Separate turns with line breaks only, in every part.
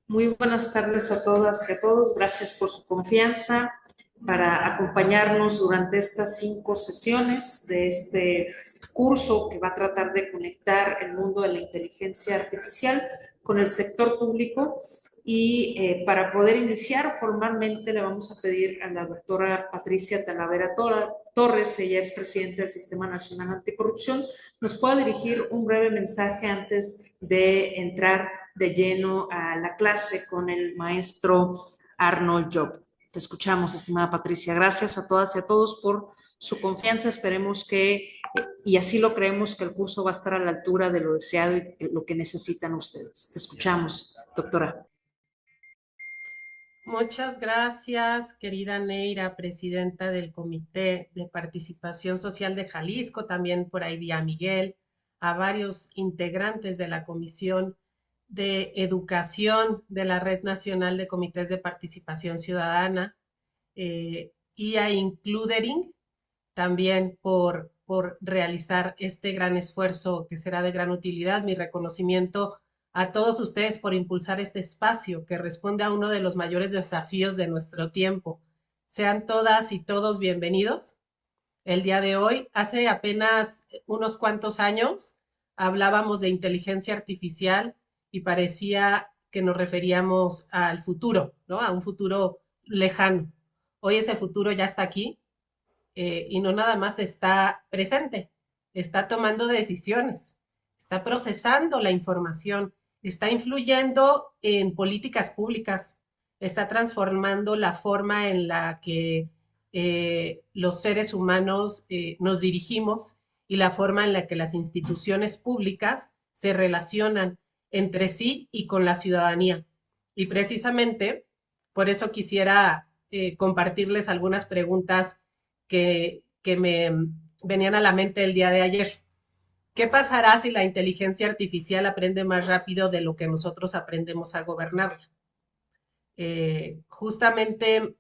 Muy buenas tardes a todas y a todos. Gracias por su confianza para acompañarnos durante estas 5 sesiones de este curso que va a tratar de conectar el mundo de la inteligencia artificial con el sector público. Y para poder iniciar formalmente le vamos a pedir a la doctora Patricia Talavera Torres, ella es presidenta del Sistema Nacional Anticorrupción, nos pueda dirigir un breve mensaje antes de entrar de lleno a la clase con el maestro Arnold Job. Te escuchamos, estimada Patricia. Gracias a todas y a todos por su confianza. Esperemos que, y así lo creemos, que el curso va a estar a la altura de lo deseado y lo que necesitan ustedes. Te escuchamos, doctora.
Muchas gracias, querida Neira, presidenta del Comité de Participación Social de Jalisco. También por ahí vi a Miguel, a varios integrantes de la Comisión de Educación de la Red Nacional de Comités de Participación Ciudadana y a Includering también por realizar este gran esfuerzo que será de gran utilidad. Mi reconocimiento a todos ustedes por impulsar este espacio que responde a uno de los mayores desafíos de nuestro tiempo. Sean todas y todos bienvenidos. El día de hoy, hace apenas unos cuantos años, hablábamos de inteligencia artificial y parecía que nos referíamos al futuro, ¿no? A un futuro lejano. Hoy ese futuro ya está aquí y no nada más está presente, está tomando decisiones, está procesando la información, está influyendo en políticas públicas, está transformando la forma en la que los seres humanos nos dirigimos y la forma en la que las instituciones públicas se relacionan entre sí y con la ciudadanía. Y precisamente por eso quisiera compartirles algunas preguntas que me venían a la mente el día de ayer. ¿Qué pasará si la inteligencia artificial aprende más rápido de lo que nosotros aprendemos a gobernarla? Justamente,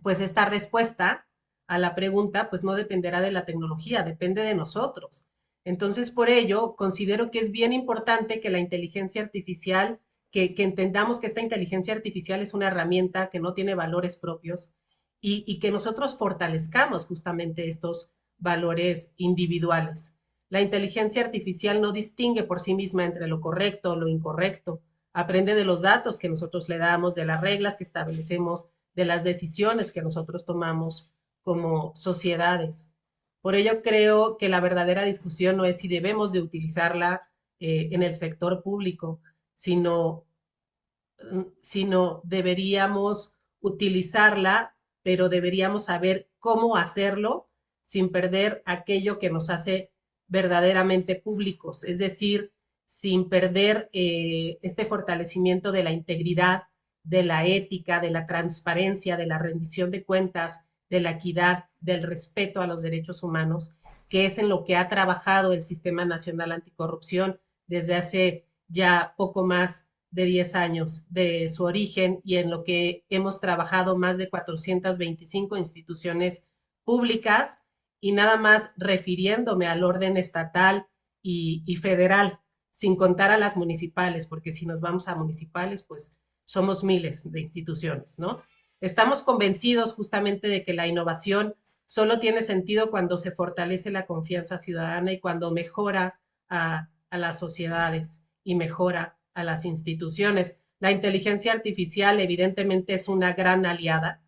pues esta respuesta a la pregunta, pues no dependerá de la tecnología, depende de nosotros. Entonces, por ello, considero que es bien importante que la inteligencia artificial, que entendamos que esta inteligencia artificial es una herramienta que no tiene valores propios y que nosotros fortalezcamos justamente estos valores individuales. La inteligencia artificial no distingue por sí misma entre lo correcto o lo incorrecto. Aprende de los datos que nosotros le damos, de las reglas que establecemos, de las decisiones que nosotros tomamos como sociedades. Por ello creo que la verdadera discusión no es si debemos de utilizarla en el sector público, sino, sino deberíamos utilizarla, pero deberíamos saber cómo hacerlo sin perder aquello que nos hace verdaderamente públicos, es decir, sin perder este fortalecimiento de la integridad, de la ética, de la transparencia, de la rendición de cuentas, de la equidad, del respeto a los derechos humanos, que es en lo que ha trabajado el Sistema Nacional Anticorrupción desde hace ya poco más de 10 años de su origen y en lo que hemos trabajado más de 425 instituciones públicas y nada más refiriéndome al orden estatal y federal, sin contar a las municipales, porque si nos vamos a municipales, pues somos miles de instituciones, ¿no? Estamos convencidos justamente de que la innovación solo tiene sentido cuando se fortalece la confianza ciudadana y cuando mejora a las sociedades y mejora a las instituciones. La inteligencia artificial evidentemente es una gran aliada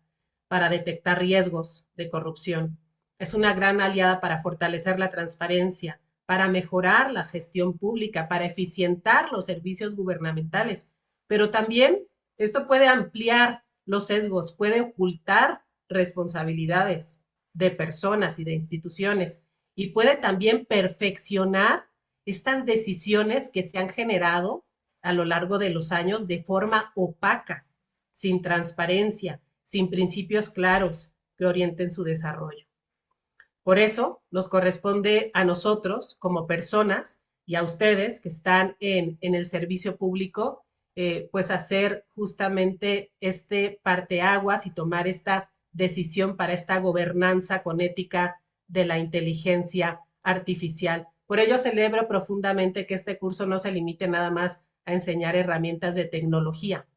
para detectar riesgos de corrupción. Es una gran aliada para fortalecer la transparencia, para mejorar la gestión pública, para eficientar los servicios gubernamentales. Pero también esto puede ampliar los sesgos, puede ocultar responsabilidades de personas y de instituciones y puede también perfeccionar estas decisiones que se han generado a lo largo de los años de forma opaca, sin transparencia, sin principios claros que orienten su desarrollo. Por eso nos corresponde a nosotros como personas y a ustedes que están en el servicio público, pues hacer justamente este parteaguas y tomar esta decisión para esta gobernanza con ética de la inteligencia artificial. Por ello celebro profundamente que este curso no se limite nada más a enseñar herramientas de tecnología,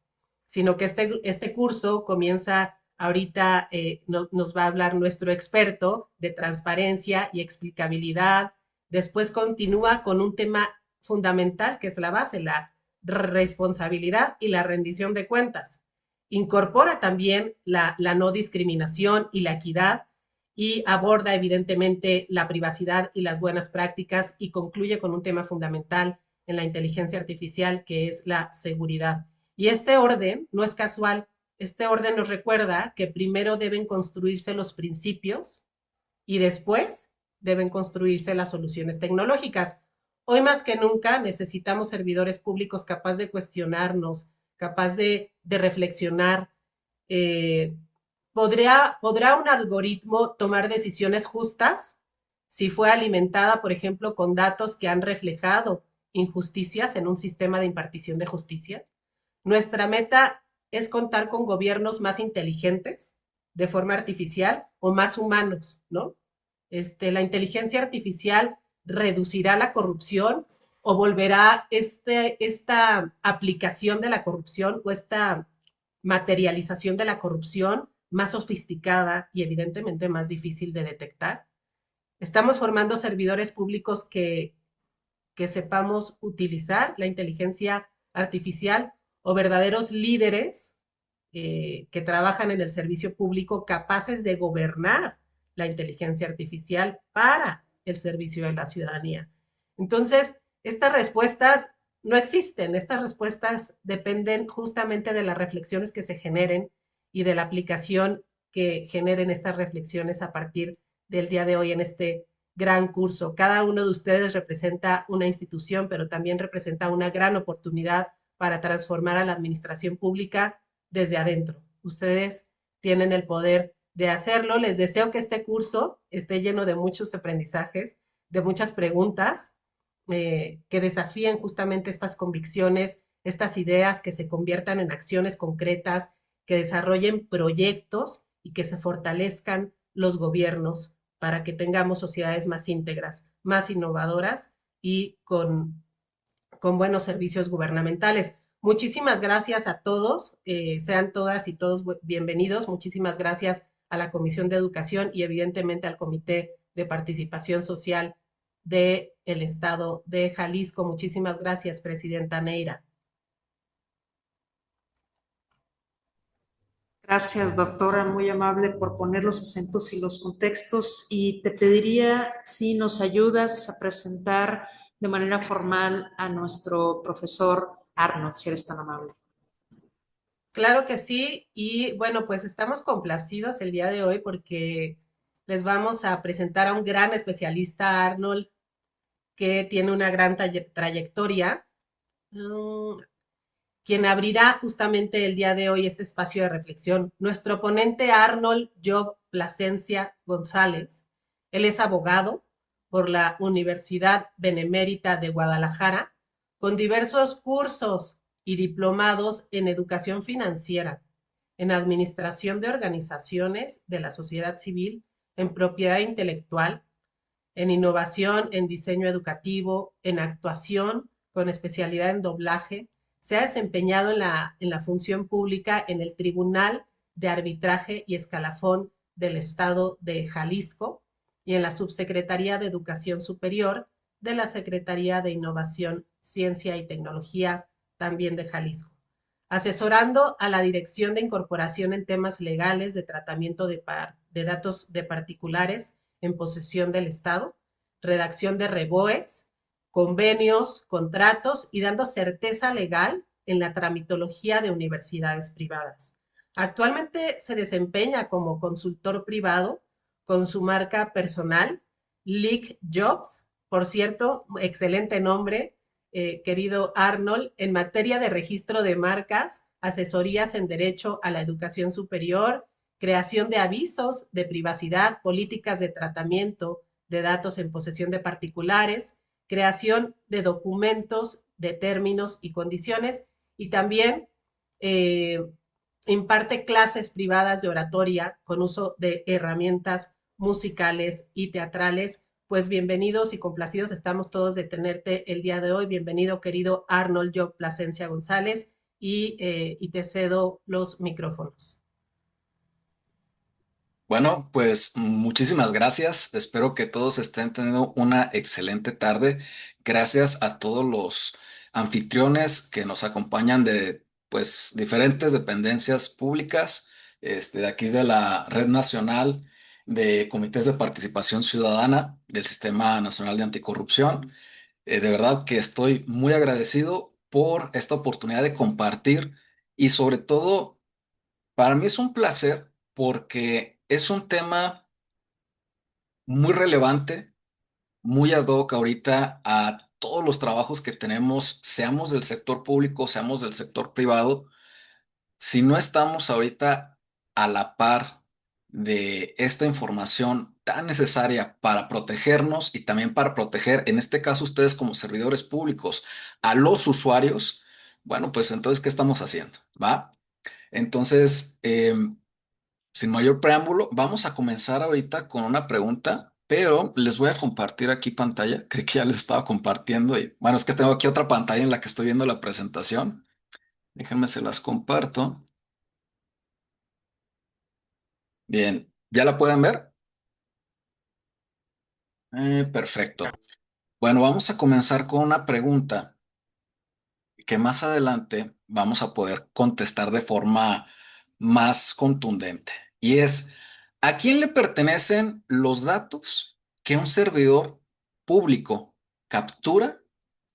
sino que este curso comienza ahorita, nos va a hablar nuestro experto de transparencia y explicabilidad. Después continúa con un tema fundamental que es la base, la responsabilidad y la rendición de cuentas. Incorpora también la no discriminación y la equidad y aborda evidentemente la privacidad y las buenas prácticas y concluye con un tema fundamental en la inteligencia artificial que es la seguridad. Y este orden no es casual, este orden nos recuerda que primero deben construirse los principios y después deben construirse las soluciones tecnológicas. Hoy más que nunca necesitamos servidores públicos capaces de cuestionarnos, capaz de reflexionar. Eh, ¿Podrá un algoritmo tomar decisiones justas si fue alimentada, por ejemplo, con datos que han reflejado injusticias en un sistema de impartición de justicia? Nuestra meta es contar con gobiernos más inteligentes de forma artificial o más humanos, ¿no? La inteligencia artificial reducirá la corrupción o volverá esta aplicación de la corrupción o esta materialización de la corrupción más sofisticada y evidentemente más difícil de detectar. Estamos formando servidores públicos que sepamos utilizar la inteligencia artificial o verdaderos líderes que trabajan en el servicio público capaces de gobernar la inteligencia artificial para el servicio de la ciudadanía. Entonces, estas respuestas no existen, estas respuestas dependen justamente de las reflexiones que se generen y de la aplicación que generen estas reflexiones a partir del día de hoy en este gran curso. Cada uno de ustedes representa una institución, pero también representa una gran oportunidad para transformar a la administración pública desde adentro. Ustedes tienen el poder de hacerlo. Les deseo que este curso esté lleno de muchos aprendizajes, de muchas preguntas que desafíen justamente estas convicciones, estas ideas, que se conviertan en acciones concretas, que desarrollen proyectos y que se fortalezcan los gobiernos para que tengamos sociedades más íntegras, más innovadoras y con buenos servicios gubernamentales. Muchísimas gracias a todos, sean todas y todos bienvenidos. Muchísimas gracias a la Comisión de Educación y evidentemente al Comité de Participación Social del Estado de Jalisco. Muchísimas gracias, Presidenta Neira.
Gracias, doctora, muy amable por poner los acentos y los contextos. Y te pediría si nos ayudas a presentar de manera formal a nuestro profesor Arnold, si eres tan amable.
Claro que sí, y bueno, pues estamos complacidos el día de hoy porque les vamos a presentar a un gran especialista, Arnold, que tiene una gran trayectoria, quien abrirá justamente el día de hoy este espacio de reflexión. Nuestro ponente Arnold Job Plasencia González. Él es abogado por la Universidad Benemérita de Guadalajara, con diversos cursos y diplomados en educación financiera, en administración de organizaciones de la sociedad civil, en propiedad intelectual, en innovación, en diseño educativo, en actuación, con especialidad en doblaje. Se ha desempeñado en la función pública en el Tribunal de Arbitraje y Escalafón del Estado de Jalisco y en la Subsecretaría de Educación Superior de la Secretaría de Innovación, Ciencia y Tecnología, también de Jalisco, asesorando a la Dirección de Incorporación en temas legales de tratamiento de datos de particulares en posesión del Estado, redacción de REBOEs, convenios, contratos y dando certeza legal en la tramitología de universidades privadas. Actualmente se desempeña como consultor privado con su marca personal, Leak Jobs. Por cierto, excelente nombre, querido Arnold, en materia de registro de marcas, asesorías en derecho a la educación superior, creación de avisos de privacidad, políticas de tratamiento de datos en posesión de particulares, creación de documentos de términos y condiciones y también eh, imparte clases privadas de oratoria con uso de herramientas musicales y teatrales pues bienvenidos y complacidos estamos todos de tenerte el día de hoy. Bienvenido, querido Arnold Job Plasencia González, y te cedo los micrófonos.
Bueno, pues muchísimas gracias. Espero que todos estén teniendo una excelente tarde. Gracias a todos los anfitriones que nos acompañan de pues diferentes dependencias públicas, de aquí de la Red Nacional de Comités de Participación Ciudadana del Sistema Nacional de Anticorrupción. De verdad que estoy muy agradecido por esta oportunidad de compartir y sobre todo para mí es un placer porque es un tema muy relevante, muy ad hoc ahorita a todos los trabajos que tenemos, seamos del sector público, seamos del sector privado. Si no estamos ahorita a la par de esta información tan necesaria para protegernos y también para proteger, en este caso ustedes como servidores públicos, a los usuarios, bueno, pues entonces, ¿qué estamos haciendo? ¿Va? Entonces, sin mayor preámbulo, vamos a comenzar ahorita con una pregunta, pero les voy a compartir aquí pantalla. Creí que ya les estaba compartiendo y bueno, es que tengo aquí otra pantalla en la que estoy viendo la presentación. Déjenme se las comparto. Bien, ¿ya la pueden ver? Perfecto. Bueno, vamos a comenzar con una pregunta que más adelante vamos a poder contestar de forma más contundente. Y es, ¿a quién le pertenecen los datos que un servidor público captura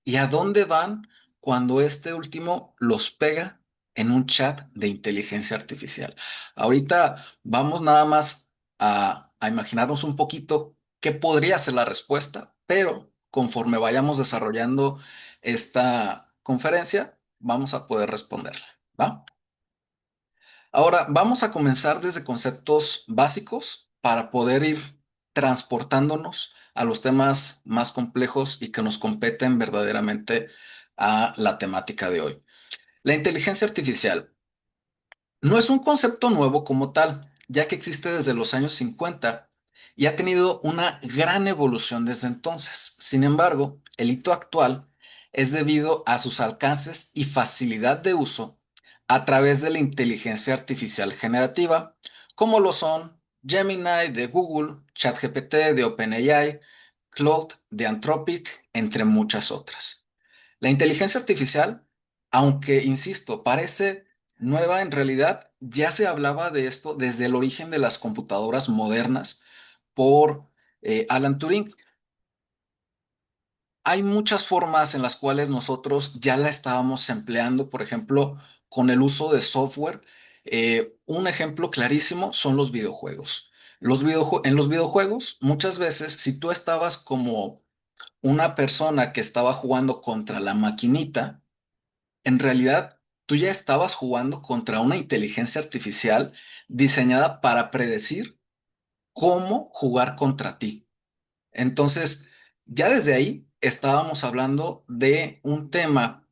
y a dónde van cuando este último los pega en un chat de inteligencia artificial? Ahorita vamos nada más a imaginarnos un poquito qué podría ser la respuesta, pero conforme vayamos desarrollando esta conferencia, vamos a poder responderla, ¿va? Ahora, vamos a comenzar desde conceptos básicos para poder ir transportándonos a los temas más complejos y que nos competen verdaderamente a la temática de hoy. La inteligencia artificial no es un concepto nuevo como tal, ya que existe desde los años 50 y ha tenido una gran evolución desde entonces. Sin embargo, el hito actual es debido a sus alcances y facilidad de uso a través de la inteligencia artificial generativa, como lo son Gemini de Google, ChatGPT de OpenAI, Claude de Anthropic, entre muchas otras. La inteligencia artificial, aunque, insisto, parece nueva, en realidad ya se hablaba de esto desde el origen de las computadoras modernas por Alan Turing. Hay muchas formas en las cuales nosotros ya la estábamos empleando, por ejemplo, con el uso de software. Un ejemplo clarísimo son los videojuegos. En los videojuegos, muchas veces, si tú estabas como una persona que estaba jugando contra la maquinita, en realidad tú ya estabas jugando contra una inteligencia artificial diseñada para predecir cómo jugar contra ti. Entonces, ya desde ahí estábamos hablando de un tema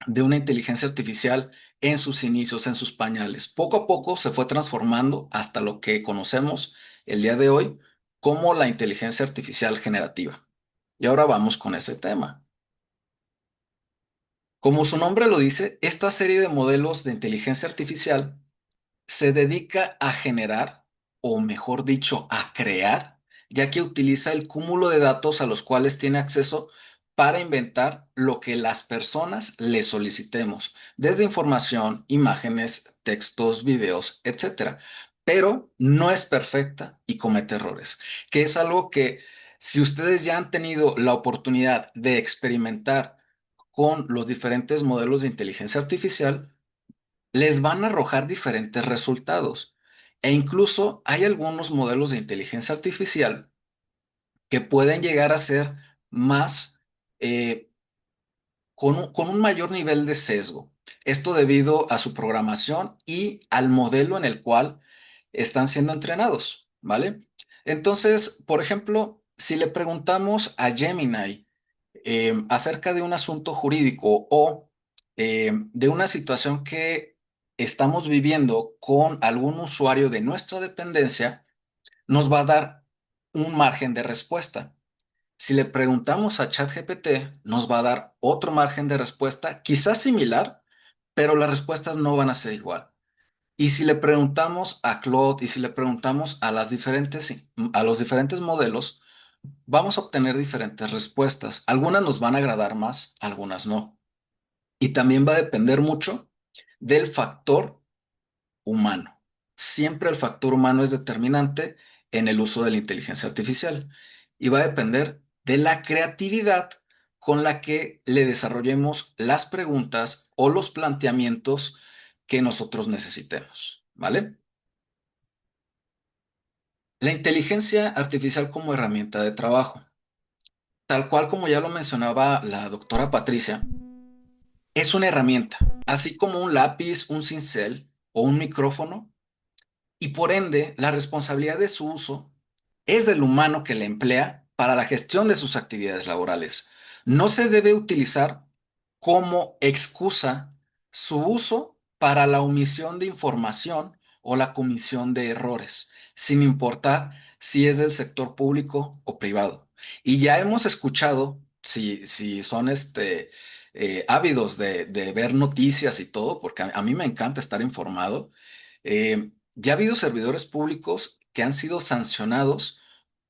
de una inteligencia artificial en sus inicios, en sus pañales. Poco a poco se fue transformando hasta lo que conocemos el día de hoy como la inteligencia artificial generativa. Y ahora vamos con ese tema. Como su nombre lo dice, esta serie de modelos de inteligencia artificial se dedica a generar, o mejor dicho, a crear, ya que utiliza el cúmulo de datos a los cuales tiene acceso para inventar lo que las personas le solicitemos, desde información, imágenes, textos, videos, etcétera. Pero no es perfecta y comete errores, que es algo que si ustedes ya han tenido la oportunidad de experimentar con los diferentes modelos de inteligencia artificial, les van a arrojar diferentes resultados. E incluso hay algunos modelos de inteligencia artificial que pueden llegar a ser más, eh, con un mayor nivel de sesgo. Esto debido a su programación y al modelo en el cual están siendo entrenados, ¿vale? Entonces, por ejemplo, si le preguntamos a Gemini acerca de un asunto jurídico o de una situación que estamos viviendo con algún usuario de nuestra dependencia, nos va a dar un margen de respuesta. Si le preguntamos a ChatGPT, nos va a dar otro margen de respuesta, quizás similar, pero las respuestas no van a ser igual. Y si le preguntamos a Claude y si le preguntamos a a los diferentes modelos, vamos a obtener diferentes respuestas. Algunas nos van a agradar más, algunas no. Y también va a depender mucho del factor humano. Siempre el factor humano es determinante en el uso de la inteligencia artificial y va a depender de la creatividad con la que le desarrollemos las preguntas o los planteamientos que nosotros necesitemos, ¿vale? La inteligencia artificial como herramienta de trabajo, tal cual como ya lo mencionaba la doctora Patricia, es una herramienta, así como un lápiz, un cincel o un micrófono, y por ende la responsabilidad de su uso es del humano que la emplea para la gestión de sus actividades laborales. No se debe utilizar como excusa su uso para la omisión de información o la comisión de errores, sin importar si es del sector público o privado. Y ya hemos escuchado, si son ávidos de ver noticias y todo, porque a mí me encanta estar informado, ya ha habido servidores públicos que han sido sancionados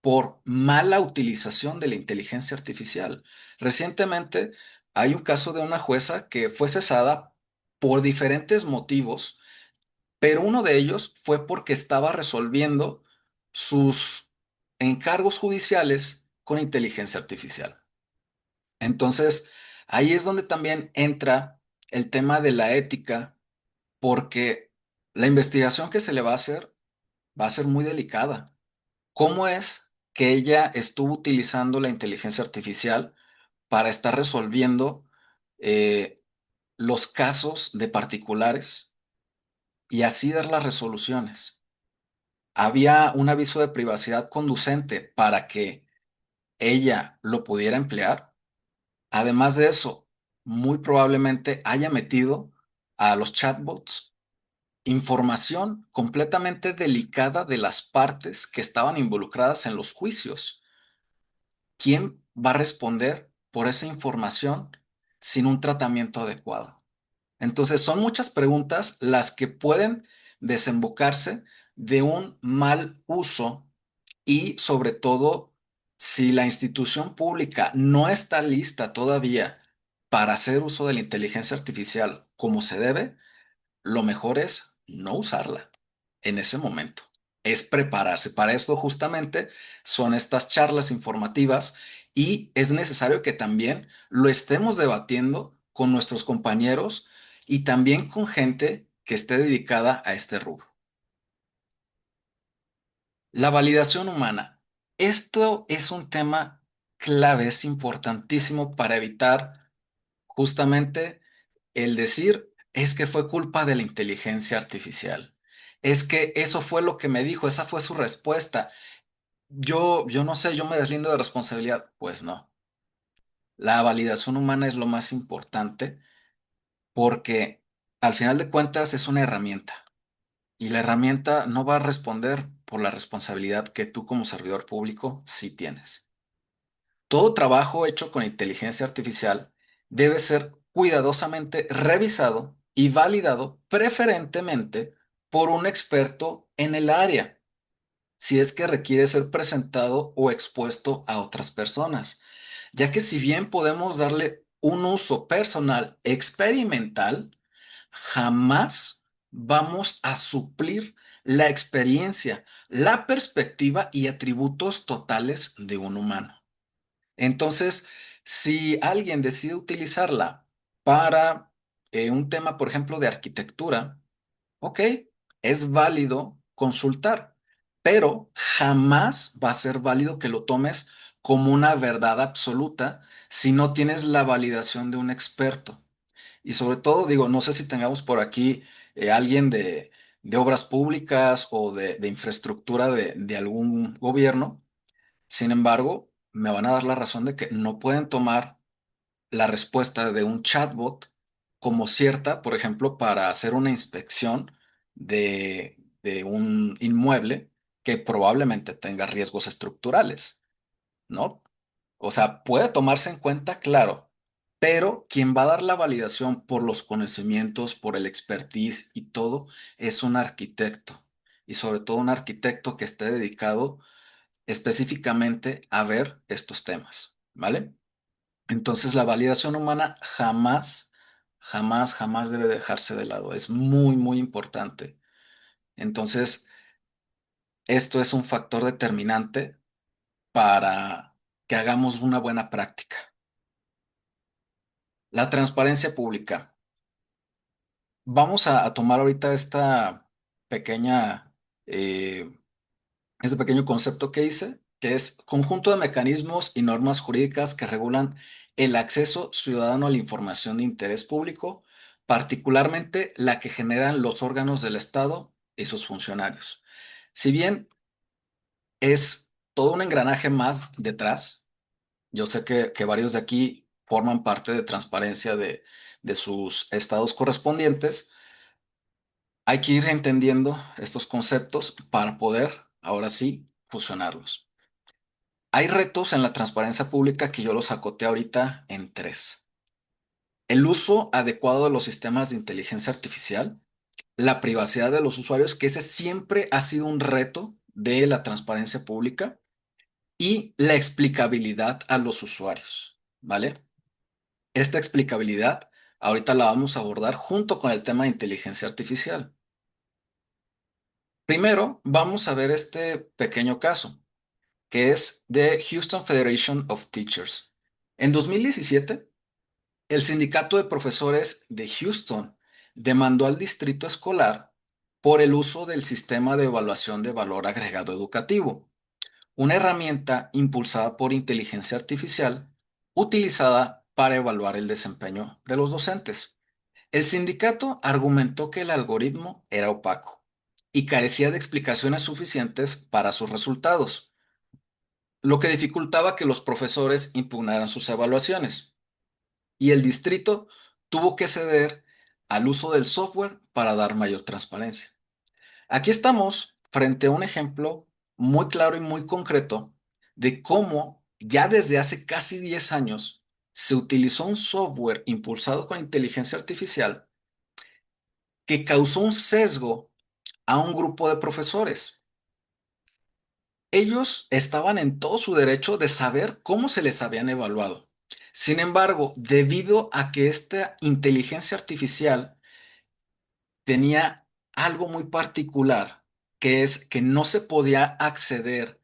por mala utilización de la inteligencia artificial. Recientemente hay un caso de una jueza que fue cesada por diferentes motivos, pero uno de ellos fue porque estaba resolviendo sus encargos judiciales con inteligencia artificial. Entonces, ahí es donde también entra el tema de la ética, porque la investigación que se le va a ser muy delicada. ¿Cómo es que ella estuvo utilizando la inteligencia artificial para estar resolviendo eh, los casos de particulares y así dar las resoluciones? Había un aviso de privacidad conducente para que ella lo pudiera emplear. Además de eso, muy probablemente haya metido a los chatbots información completamente delicada de las partes que estaban involucradas en los juicios. ¿Quién va a responder por esa información sin un tratamiento adecuado? Entonces, son muchas preguntas las que pueden desembocarse de un mal uso y sobre todo, si la institución pública no está lista todavía para hacer uso de la inteligencia artificial como se debe, lo mejor es no usarla en ese momento. Es prepararse. Para esto justamente son estas charlas informativas y es necesario que también lo estemos debatiendo con nuestros compañeros y también con gente que esté dedicada a este rubro. La validación humana. Esto es un tema clave, es importantísimo para evitar justamente el decir es que fue culpa de la inteligencia artificial. Es que eso fue lo que me dijo, esa fue su respuesta. Yo no sé, yo me deslindo de responsabilidad. Pues no. La validación humana es lo más importante porque al final de cuentas es una herramienta y la herramienta no va a responder por la responsabilidad que tú como servidor público sí tienes. Todo trabajo hecho con inteligencia artificial debe ser cuidadosamente revisado y validado preferentemente por un experto en el área, si es que requiere ser presentado o expuesto a otras personas, ya que si bien podemos darle un uso personal experimental, jamás vamos a suplir la experiencia, la perspectiva y atributos totales de un humano. Entonces, si alguien decide utilizarla para un tema, por ejemplo, de arquitectura, ok, es válido consultar, pero jamás va a ser válido que lo tomes como una verdad absoluta si no tienes la validación de un experto. Y sobre todo, digo, no sé si tengamos por aquí alguien de obras públicas o de infraestructura de algún gobierno. Sin embargo, me van a dar la razón de que no pueden tomar la respuesta de un chatbot como cierta, por ejemplo, para hacer una inspección de un inmueble que probablemente tenga riesgos estructurales, ¿no? O sea, puede tomarse en cuenta, claro, pero quien va a dar la validación por los conocimientos, por el expertise y todo, es un arquitecto. Y sobre todo un arquitecto que esté dedicado específicamente a ver estos temas, ¿vale? Entonces, la validación humana jamás, jamás, jamás debe dejarse de lado. Es muy, muy importante. Entonces, esto es un factor determinante para que hagamos una buena práctica. La transparencia pública. Vamos a tomar ahorita pequeña, eh, este pequeño concepto que hice, que es conjunto de mecanismos y normas jurídicas que regulan el acceso ciudadano a la información de interés público, particularmente la que generan los órganos del Estado y sus funcionarios. Si bien es todo un engranaje más detrás, yo sé que varios de aquí forman parte de transparencia de sus estados correspondientes. Hay que ir entendiendo estos conceptos para poder, ahora sí, fusionarlos. Hay retos en la transparencia pública que yo los acoté ahorita en tres. El uso adecuado de los sistemas de inteligencia artificial, la privacidad de los usuarios, que ese siempre ha sido un reto de la transparencia pública, y la explicabilidad a los usuarios, ¿vale? Esta explicabilidad ahorita la vamos a abordar junto con el tema de inteligencia artificial. Primero, vamos a ver este pequeño caso, que es de Houston Federation of Teachers. En 2017, el sindicato de profesores de Houston demandó al distrito escolar por el uso del sistema de evaluación de valor agregado educativo, una herramienta impulsada por inteligencia artificial utilizada para evaluar el desempeño de los docentes. El sindicato argumentó que el algoritmo era opaco y carecía de explicaciones suficientes para sus resultados, lo que dificultaba que los profesores impugnaran sus evaluaciones. Y el distrito tuvo que ceder al uso del software para dar mayor transparencia. Aquí estamos frente a un ejemplo muy claro y muy concreto de cómo ya desde hace casi 10 años se utilizó un software impulsado con inteligencia artificial que causó un sesgo a un grupo de profesores. Ellos estaban en todo su derecho de saber cómo se les habían evaluado. Sin embargo, debido a que esta inteligencia artificial tenía algo muy particular, que es que no se podía acceder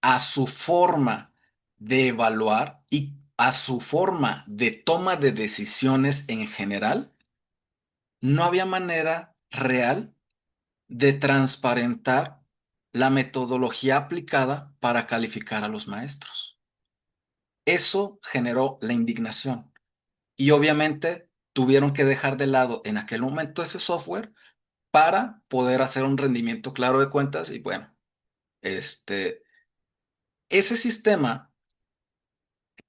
a su forma de evaluar y a su forma de toma de decisiones en general, no había manera real de transparentar la metodología aplicada para calificar a los maestros. Eso generó la indignación y obviamente tuvieron que dejar de lado en aquel momento ese software para poder hacer un rendimiento claro de cuentas y bueno, ese sistema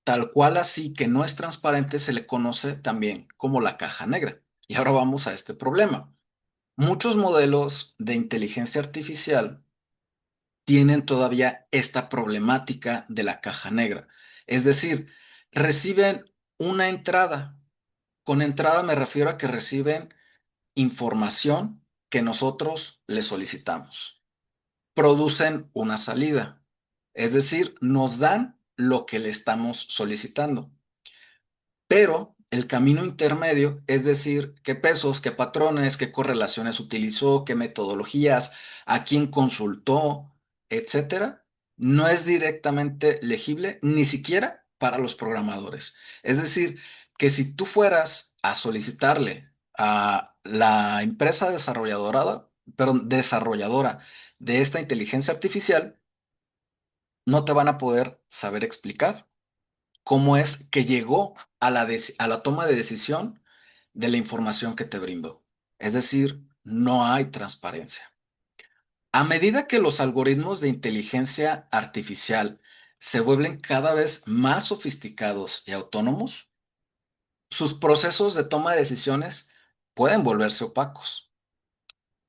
tal cual así que no es transparente se le conoce también como la caja negra. Y ahora vamos a este problema. Muchos modelos de inteligencia artificial tienen todavía esta problemática de la caja negra. Es decir, reciben una entrada. Con entrada me refiero a que reciben información que nosotros les solicitamos. Producen una salida. Es decir, nos dan lo que le estamos solicitando. Pero el camino intermedio, es decir, qué pesos, qué patrones, qué correlaciones utilizó, qué metodologías, a quién consultó, etcétera, no es directamente legible ni siquiera para los programadores. Es decir, que si tú fueras a solicitarle a la empresa desarrolladora de esta inteligencia artificial, no te van a poder saber explicar cómo es que llegó a la toma de decisión de la información que te brindó. Es decir, no hay transparencia. A medida que los algoritmos de inteligencia artificial se vuelven cada vez más sofisticados y autónomos, sus procesos de toma de decisiones pueden volverse opacos,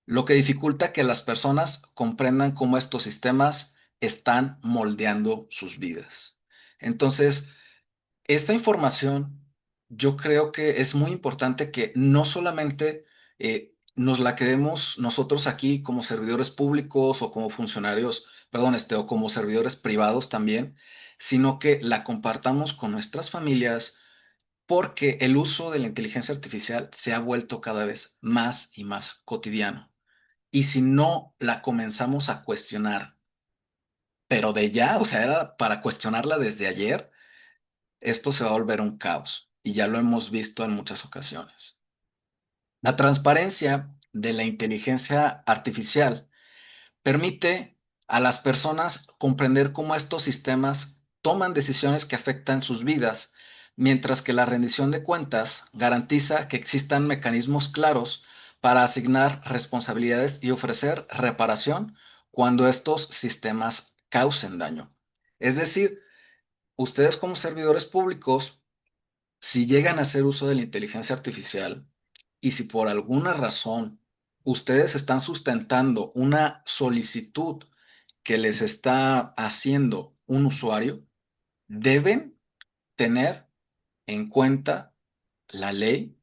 lo que dificulta que las personas comprendan cómo estos sistemas están moldeando sus vidas. Entonces, esta información yo creo que es muy importante que no solamente nos la quedemos nosotros aquí como servidores públicos o como funcionarios, perdón, o como servidores privados también, sino que la compartamos con nuestras familias, porque el uso de la inteligencia artificial se ha vuelto cada vez más y más cotidiano. Y si no la comenzamos a cuestionar, pero de ya, o sea, era para cuestionarla desde ayer, esto se va a volver un caos. Y ya lo hemos visto en muchas ocasiones. La transparencia de la inteligencia artificial permite a las personas comprender cómo estos sistemas toman decisiones que afectan sus vidas, mientras que la rendición de cuentas garantiza que existan mecanismos claros para asignar responsabilidades y ofrecer reparación cuando estos sistemas causen daño. Es decir, ustedes como servidores públicos, si llegan a hacer uso de la inteligencia artificial y si por alguna razón ustedes están sustentando una solicitud que les está haciendo un usuario, deben tener en cuenta la ley,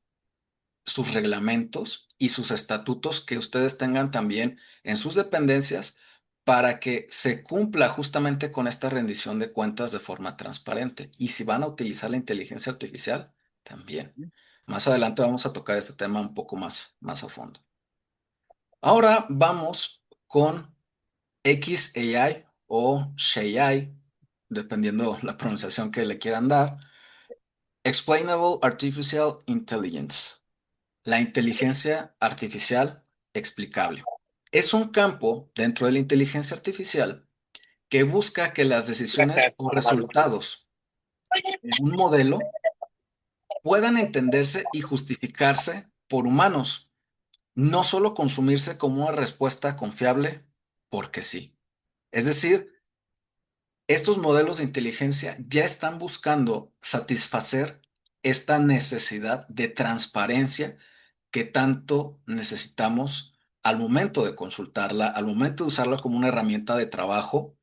sus reglamentos y sus estatutos que ustedes tengan también en sus dependencias para que se cumpla justamente con esta rendición de cuentas de forma transparente. Y si van a utilizar la inteligencia artificial, también. Más adelante vamos a tocar este tema un poco más a fondo. Ahora vamos con XAI o SHAI, dependiendo la pronunciación que le quieran dar. Explainable Artificial Intelligence. La inteligencia artificial explicable. Es un campo dentro de la inteligencia artificial que busca que las decisiones o resultados en un modelo puedan entenderse y justificarse por humanos, no solo consumirse como una respuesta confiable porque sí. Es decir, estos modelos de inteligencia ya están buscando satisfacer esta necesidad de transparencia que tanto necesitamos al momento de consultarla, al momento de usarla como una herramienta de trabajo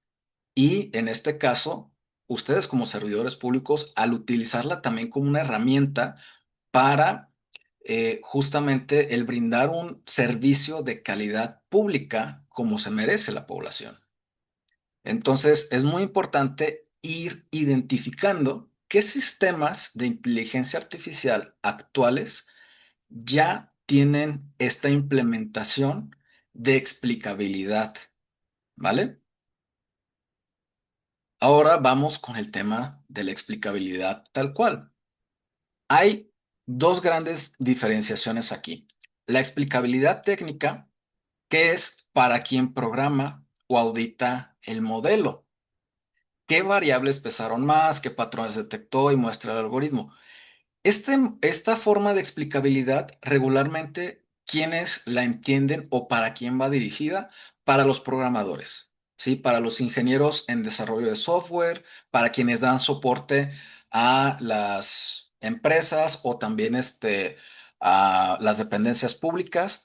y en este caso, ustedes como servidores públicos, al utilizarla también como una herramienta para justamente el brindar un servicio de calidad pública como se merece la población. Entonces, es muy importante ir identificando qué sistemas de inteligencia artificial actuales ya tienen esta implementación de explicabilidad, ¿vale? Ahora vamos con el tema de la explicabilidad tal cual. Hay dos grandes diferenciaciones aquí. La explicabilidad técnica, que es para quien programa o audita el modelo. ¿Qué variables pesaron más? ¿Qué patrones detectó y muestra el algoritmo? Esta forma de explicabilidad regularmente, ¿quiénes la entienden o para quién va dirigida? Para los programadores, ¿sí? Para los ingenieros en desarrollo de software, para quienes dan soporte a las empresas o también a las dependencias públicas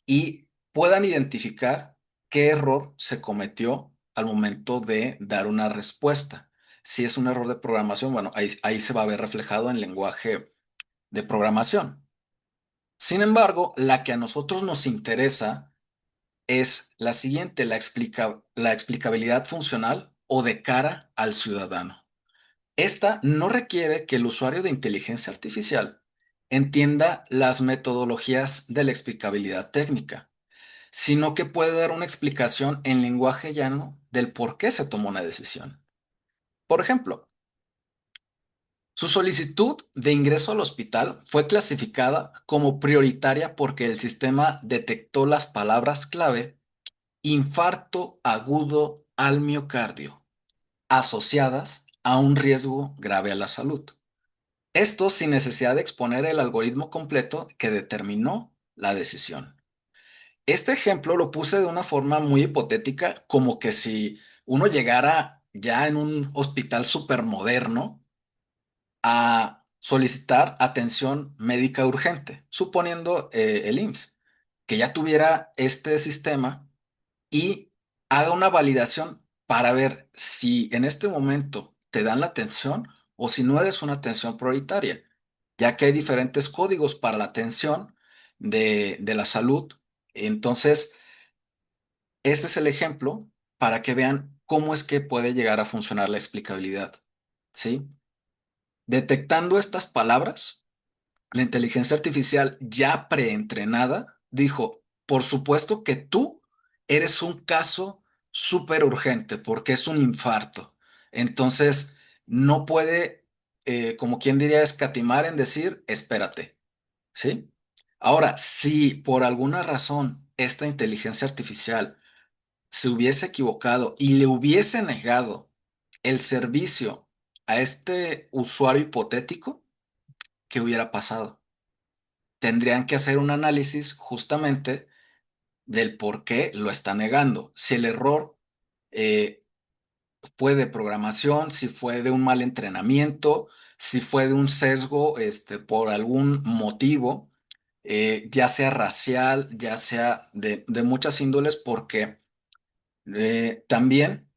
y puedan identificar qué error se cometió al momento de dar una respuesta. Si es un error de programación, bueno, ahí se va a ver reflejado en lenguaje de programación. Sin embargo, la que a nosotros nos interesa es la siguiente, la explicabilidad funcional o de cara al ciudadano. Esta no requiere que el usuario de inteligencia artificial entienda las metodologías de la explicabilidad técnica, sino que puede dar una explicación en lenguaje llano del por qué se tomó una decisión. Por ejemplo, su solicitud de ingreso al hospital fue clasificada como prioritaria porque el sistema detectó las palabras clave infarto agudo al miocardio asociadas a un riesgo grave a la salud. Esto sin necesidad de exponer el algoritmo completo que determinó la decisión. Este ejemplo lo puse de una forma muy hipotética, como que si uno llegara ya en un hospital supermoderno a solicitar atención médica urgente, suponiendo el IMSS, que ya tuviera este sistema y haga una validación para ver si en este momento te dan la atención o si no eres una atención prioritaria, ya que hay diferentes códigos para la atención de la salud. Entonces, este es el ejemplo para que vean cómo es que puede llegar a funcionar la explicabilidad, ¿sí? Detectando estas palabras, la inteligencia artificial ya preentrenada dijo, por supuesto que tú eres un caso súper urgente porque es un infarto. Entonces, no puede, como quien diría, escatimar en decir, espérate, ¿sí? Ahora, si por alguna razón esta inteligencia artificial se hubiese equivocado y le hubiese negado el servicio a este usuario hipotético, ¿qué hubiera pasado? Tendrían que hacer un análisis justamente del por qué lo está negando. Si el error eh, fue de programación, si fue de un mal entrenamiento, si fue de un sesgo por algún motivo, ya sea racial, ya sea de muchas índoles, porque también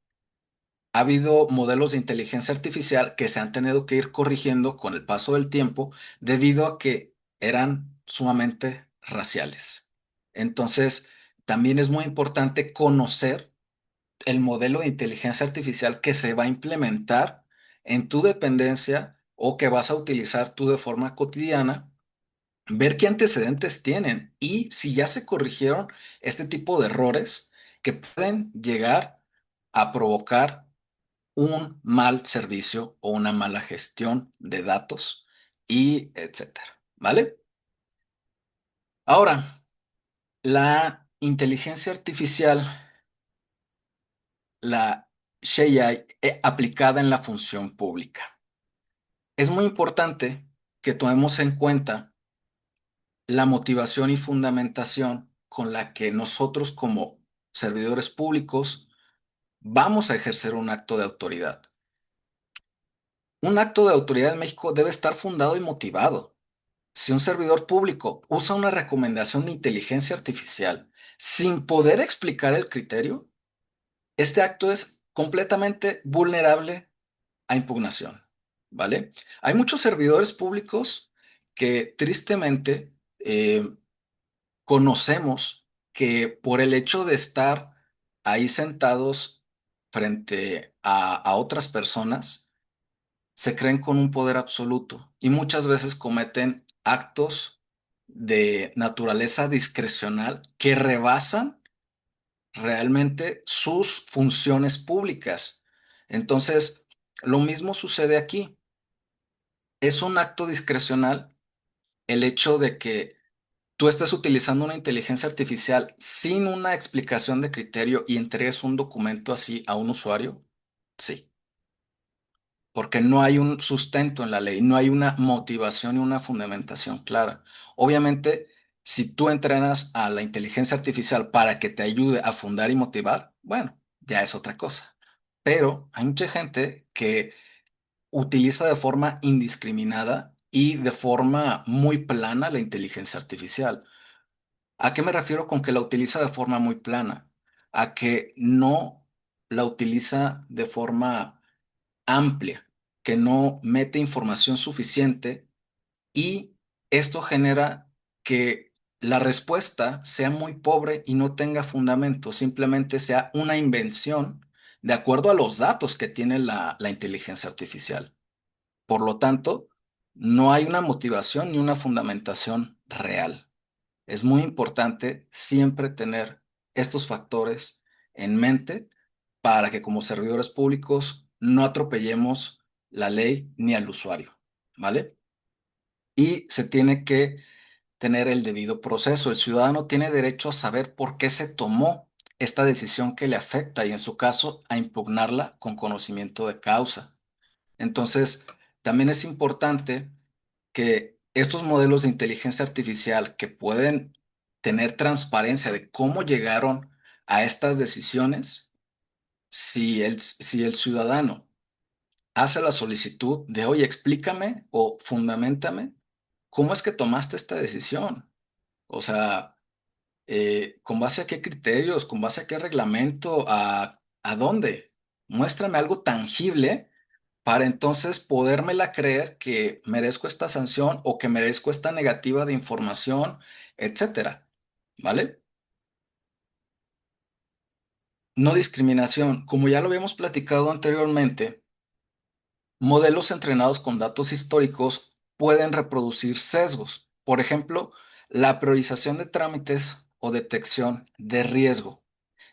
ha habido modelos de inteligencia artificial que se han tenido que ir corrigiendo con el paso del tiempo debido a que eran sumamente raciales. Entonces, también es muy importante conocer el modelo de inteligencia artificial que se va a implementar en tu dependencia o que vas a utilizar tú de forma cotidiana, ver qué antecedentes tienen y si ya se corrigieron este tipo de errores que pueden llegar a provocar un mal servicio o una mala gestión de datos y etcétera, ¿vale? Ahora, la inteligencia artificial, la SHAI, aplicada en la función pública. Es muy importante que tomemos en cuenta la motivación y fundamentación con la que nosotros como servidores públicos vamos a ejercer un acto de autoridad. Un acto de autoridad en México debe estar fundado y motivado. Si un servidor público usa una recomendación de inteligencia artificial sin poder explicar el criterio, este acto es completamente vulnerable a impugnación, ¿vale? Hay muchos servidores públicos que tristemente conocemos que por el hecho de estar ahí sentados frente a otras personas, se creen con un poder absoluto y muchas veces cometen actos de naturaleza discrecional que rebasan realmente sus funciones públicas. Entonces, lo mismo sucede aquí. Es un acto discrecional el hecho de que tú estés utilizando una inteligencia artificial sin una explicación de criterio y entregues un documento así a un usuario. Sí, porque no hay un sustento en la ley, no hay una motivación y una fundamentación clara. Obviamente, si tú entrenas a la inteligencia artificial para que te ayude a fundar y motivar, bueno, ya es otra cosa. Pero hay mucha gente que utiliza de forma indiscriminada y de forma muy plana la inteligencia artificial. ¿A qué me refiero con que la utiliza de forma muy plana? A que no la utiliza de forma amplia, que no mete información suficiente y esto genera que la respuesta sea muy pobre y no tenga fundamento, simplemente sea una invención de acuerdo a los datos que tiene la inteligencia artificial. Por lo tanto, no hay una motivación ni una fundamentación real. Es muy importante siempre tener estos factores en mente para que como servidores públicos no atropellemos la ley ni al usuario, ¿vale? Y se tiene que tener el debido proceso. El ciudadano tiene derecho a saber por qué se tomó esta decisión que le afecta y en su caso a impugnarla con conocimiento de causa. Entonces, también es importante que estos modelos de inteligencia artificial que pueden tener transparencia de cómo llegaron a estas decisiones, si el ciudadano hace la solicitud de, oye, explícame o fundamentame, ¿cómo es que tomaste esta decisión? O sea, ¿con base a qué criterios? ¿Con base a qué reglamento? ¿A dónde? Muéstrame algo tangible para entonces podérmela creer que merezco esta sanción o que merezco esta negativa de información, etcétera. ¿Vale? No discriminación. Como ya lo habíamos platicado anteriormente, modelos entrenados con datos históricos pueden reproducir sesgos. Por ejemplo, la priorización de trámites o detección de riesgo.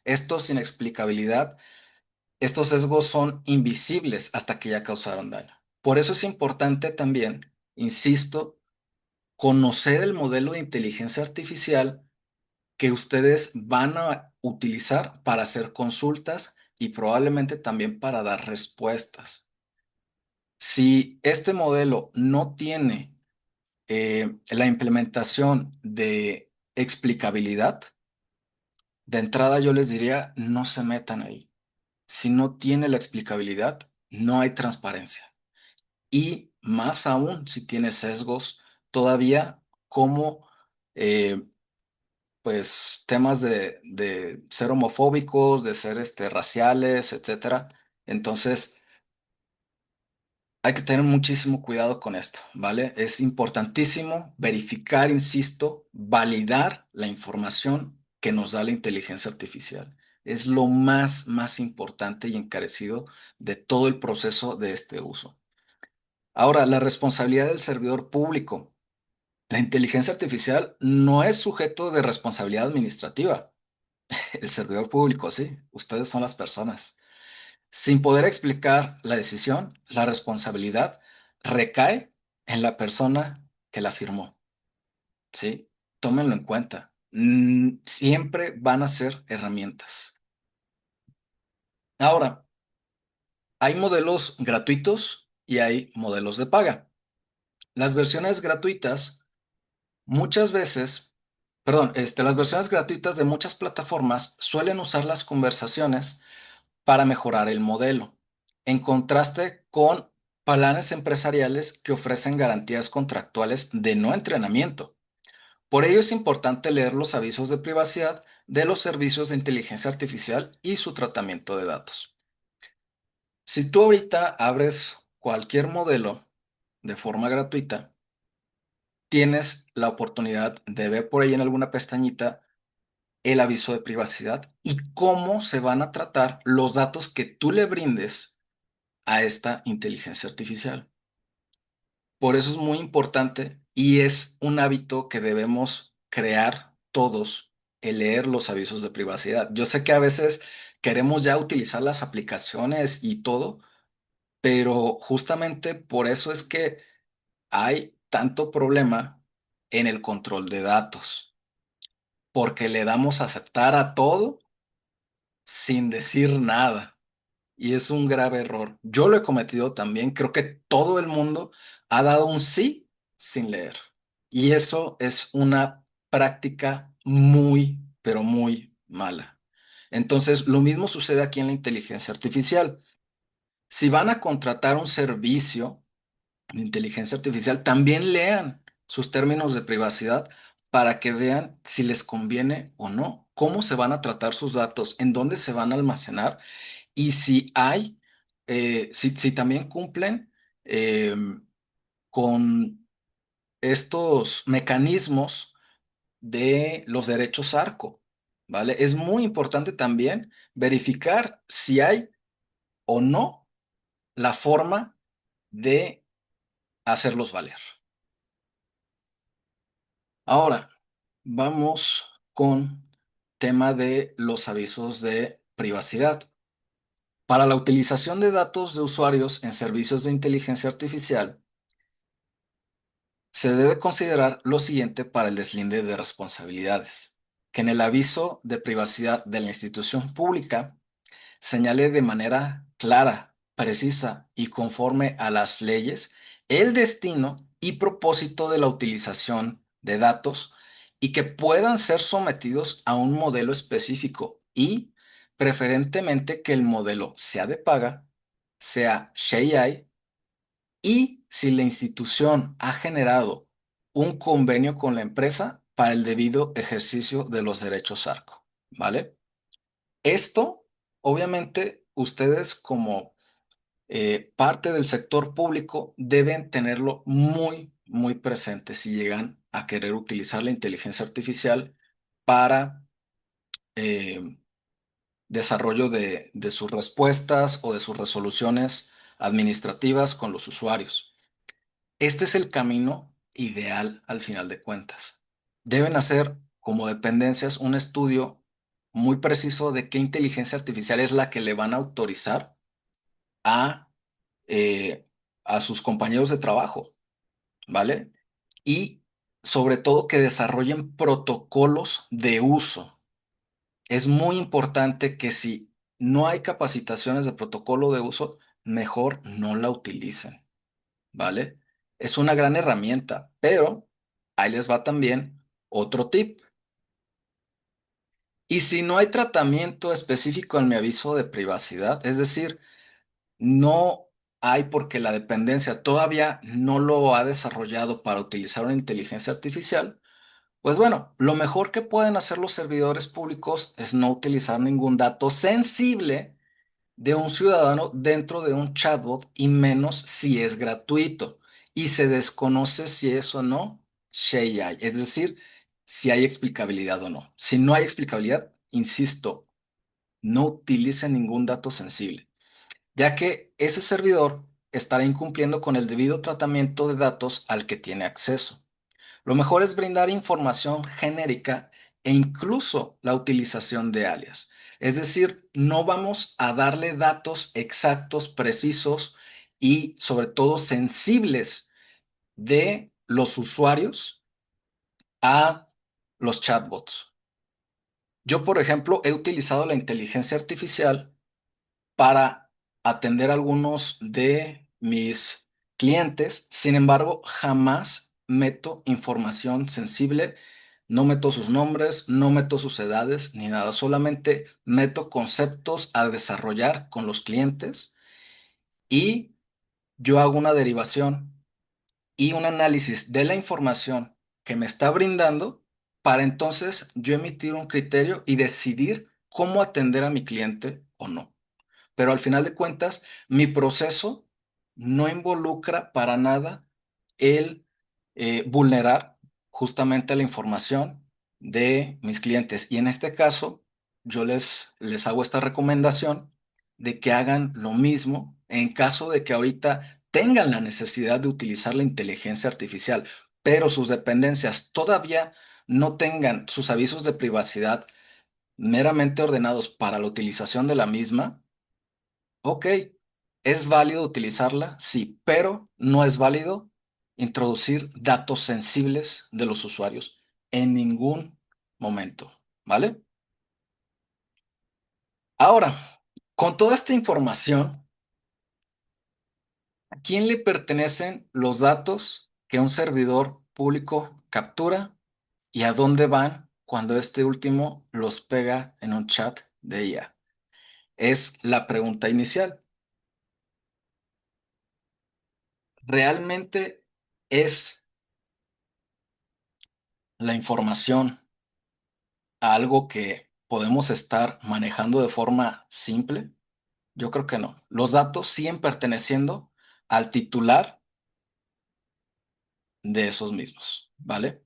Esto sin explicabilidad. Estos sesgos son invisibles hasta que ya causaron daño. Por eso es importante también, insisto, conocer el modelo de inteligencia artificial que ustedes van a utilizar para hacer consultas y probablemente también para dar respuestas. Si este modelo no tiene la implementación de explicabilidad, de entrada yo les diría, no se metan ahí. Si no tiene la explicabilidad, no hay transparencia. Y más aún si tiene sesgos, todavía como pues temas de ser homofóbicos, de ser raciales, etcétera. Entonces, hay que tener muchísimo cuidado con esto, ¿vale? Es importantísimo verificar, insisto, validar la información que nos da la inteligencia artificial. Es lo más importante y encarecido de todo el proceso de este uso. Ahora, la responsabilidad del servidor público. La inteligencia artificial no es sujeto de responsabilidad administrativa. El servidor público, sí, ustedes son las personas. Sin poder explicar la decisión, la responsabilidad recae en la persona que la firmó, ¿sí? Tómenlo en cuenta. Siempre van a ser herramientas. Ahora, hay modelos gratuitos y hay modelos de paga. Las versiones gratuitas muchas veces, perdón, las versiones gratuitas de muchas plataformas suelen usar las conversaciones para mejorar el modelo, en contraste con planes empresariales que ofrecen garantías contractuales de no entrenamiento. Por ello es importante leer los avisos de privacidad de los servicios de inteligencia artificial y su tratamiento de datos. Si tú ahorita abres cualquier modelo de forma gratuita, tienes la oportunidad de ver por ahí en alguna pestañita el aviso de privacidad y cómo se van a tratar los datos que tú le brindes a esta inteligencia artificial. Por eso es muy importante y es un hábito que debemos crear todos, el leer los avisos de privacidad. Yo sé que a veces queremos ya utilizar las aplicaciones y todo, pero justamente por eso es que hay tanto problema en el control de datos, porque le damos a aceptar a todo sin decir nada. Y es un grave error. Yo lo he cometido también. Creo que todo el mundo ha dado un sí sin leer. Y eso es una práctica muy, pero muy mala. Entonces, lo mismo sucede aquí en la inteligencia artificial. Si van a contratar un servicio de inteligencia artificial, también lean sus términos de privacidad para que vean si les conviene o no, cómo se van a tratar sus datos, en dónde se van a almacenar y si hay, si también cumplen eh, con estos mecanismos de los derechos ARCO, ¿vale? Es muy importante también verificar si hay o no la forma de hacerlos valer. Ahora, vamos con tema de los avisos de privacidad. Para la utilización de datos de usuarios en servicios de inteligencia artificial, se debe considerar lo siguiente para el deslinde de responsabilidades, que en el aviso de privacidad de la institución pública señale de manera clara, precisa y conforme a las leyes el destino y propósito de la utilización de datos y que puedan ser sometidos a un modelo específico y preferentemente que el modelo sea de paga, sea ShareAI y si la institución ha generado un convenio con la empresa para el debido ejercicio de los derechos ARCO, ¿vale? Esto, obviamente, ustedes como parte del sector público deben tenerlo muy, muy presente si llegan a querer utilizar la inteligencia artificial para eh, desarrollo de sus respuestas o de sus resoluciones administrativas con los usuarios. Este es el camino ideal al final de cuentas. Deben hacer como dependencias un estudio muy preciso de qué inteligencia artificial es la que le van a autorizar a, eh, a sus compañeros de trabajo, ¿vale? Y sobre todo que desarrollen protocolos de uso. Es muy importante que si no hay capacitaciones de protocolo de uso, mejor no la utilicen, ¿vale? Es una gran herramienta, pero ahí les va también otro tip. Y si no hay tratamiento específico en mi aviso de privacidad, es decir, no hay porque la dependencia todavía no lo ha desarrollado para utilizar una inteligencia artificial, pues bueno, lo mejor que pueden hacer los servidores públicos es no utilizar ningún dato sensible de un ciudadano dentro de un chatbot y menos si es gratuito y se desconoce si es o no ShareAI, es decir, si hay explicabilidad o no. Si no hay explicabilidad, insisto, no utilice ningún dato sensible, ya que ese servidor estará incumpliendo con el debido tratamiento de datos al que tiene acceso. Lo mejor es brindar información genérica e incluso la utilización de alias. Es decir, no vamos a darle datos exactos, precisos y sobre todo sensibles de los usuarios a los chatbots. Yo, por ejemplo, he utilizado la inteligencia artificial para atender a algunos de mis clientes. Sin embargo, jamás meto información sensible, no meto sus nombres, no meto sus edades ni nada, solamente meto conceptos a desarrollar con los clientes y yo hago una derivación y un análisis de la información que me está brindando para entonces yo emitir un criterio y decidir cómo atender a mi cliente o no. Pero al final de cuentas, mi proceso no involucra para nada el vulnerar justamente la información de mis clientes. Y en este caso, yo les hago esta recomendación de que hagan lo mismo en caso de que ahorita tengan la necesidad de utilizar la inteligencia artificial, pero sus dependencias todavía no tengan sus avisos de privacidad meramente ordenados para la utilización de la misma. Ok, ¿es válido utilizarla? Sí, pero no es válido introducir datos sensibles de los usuarios en ningún momento, ¿vale? Ahora, con toda esta información, ¿a quién le pertenecen los datos que un servidor público captura y a dónde van cuando este último los pega en un chat de IA? Es la pregunta inicial. ¿Realmente es la información algo que podemos estar manejando de forma simple? Yo creo que no. Los datos siguen perteneciendo al titular de esos mismos, ¿vale?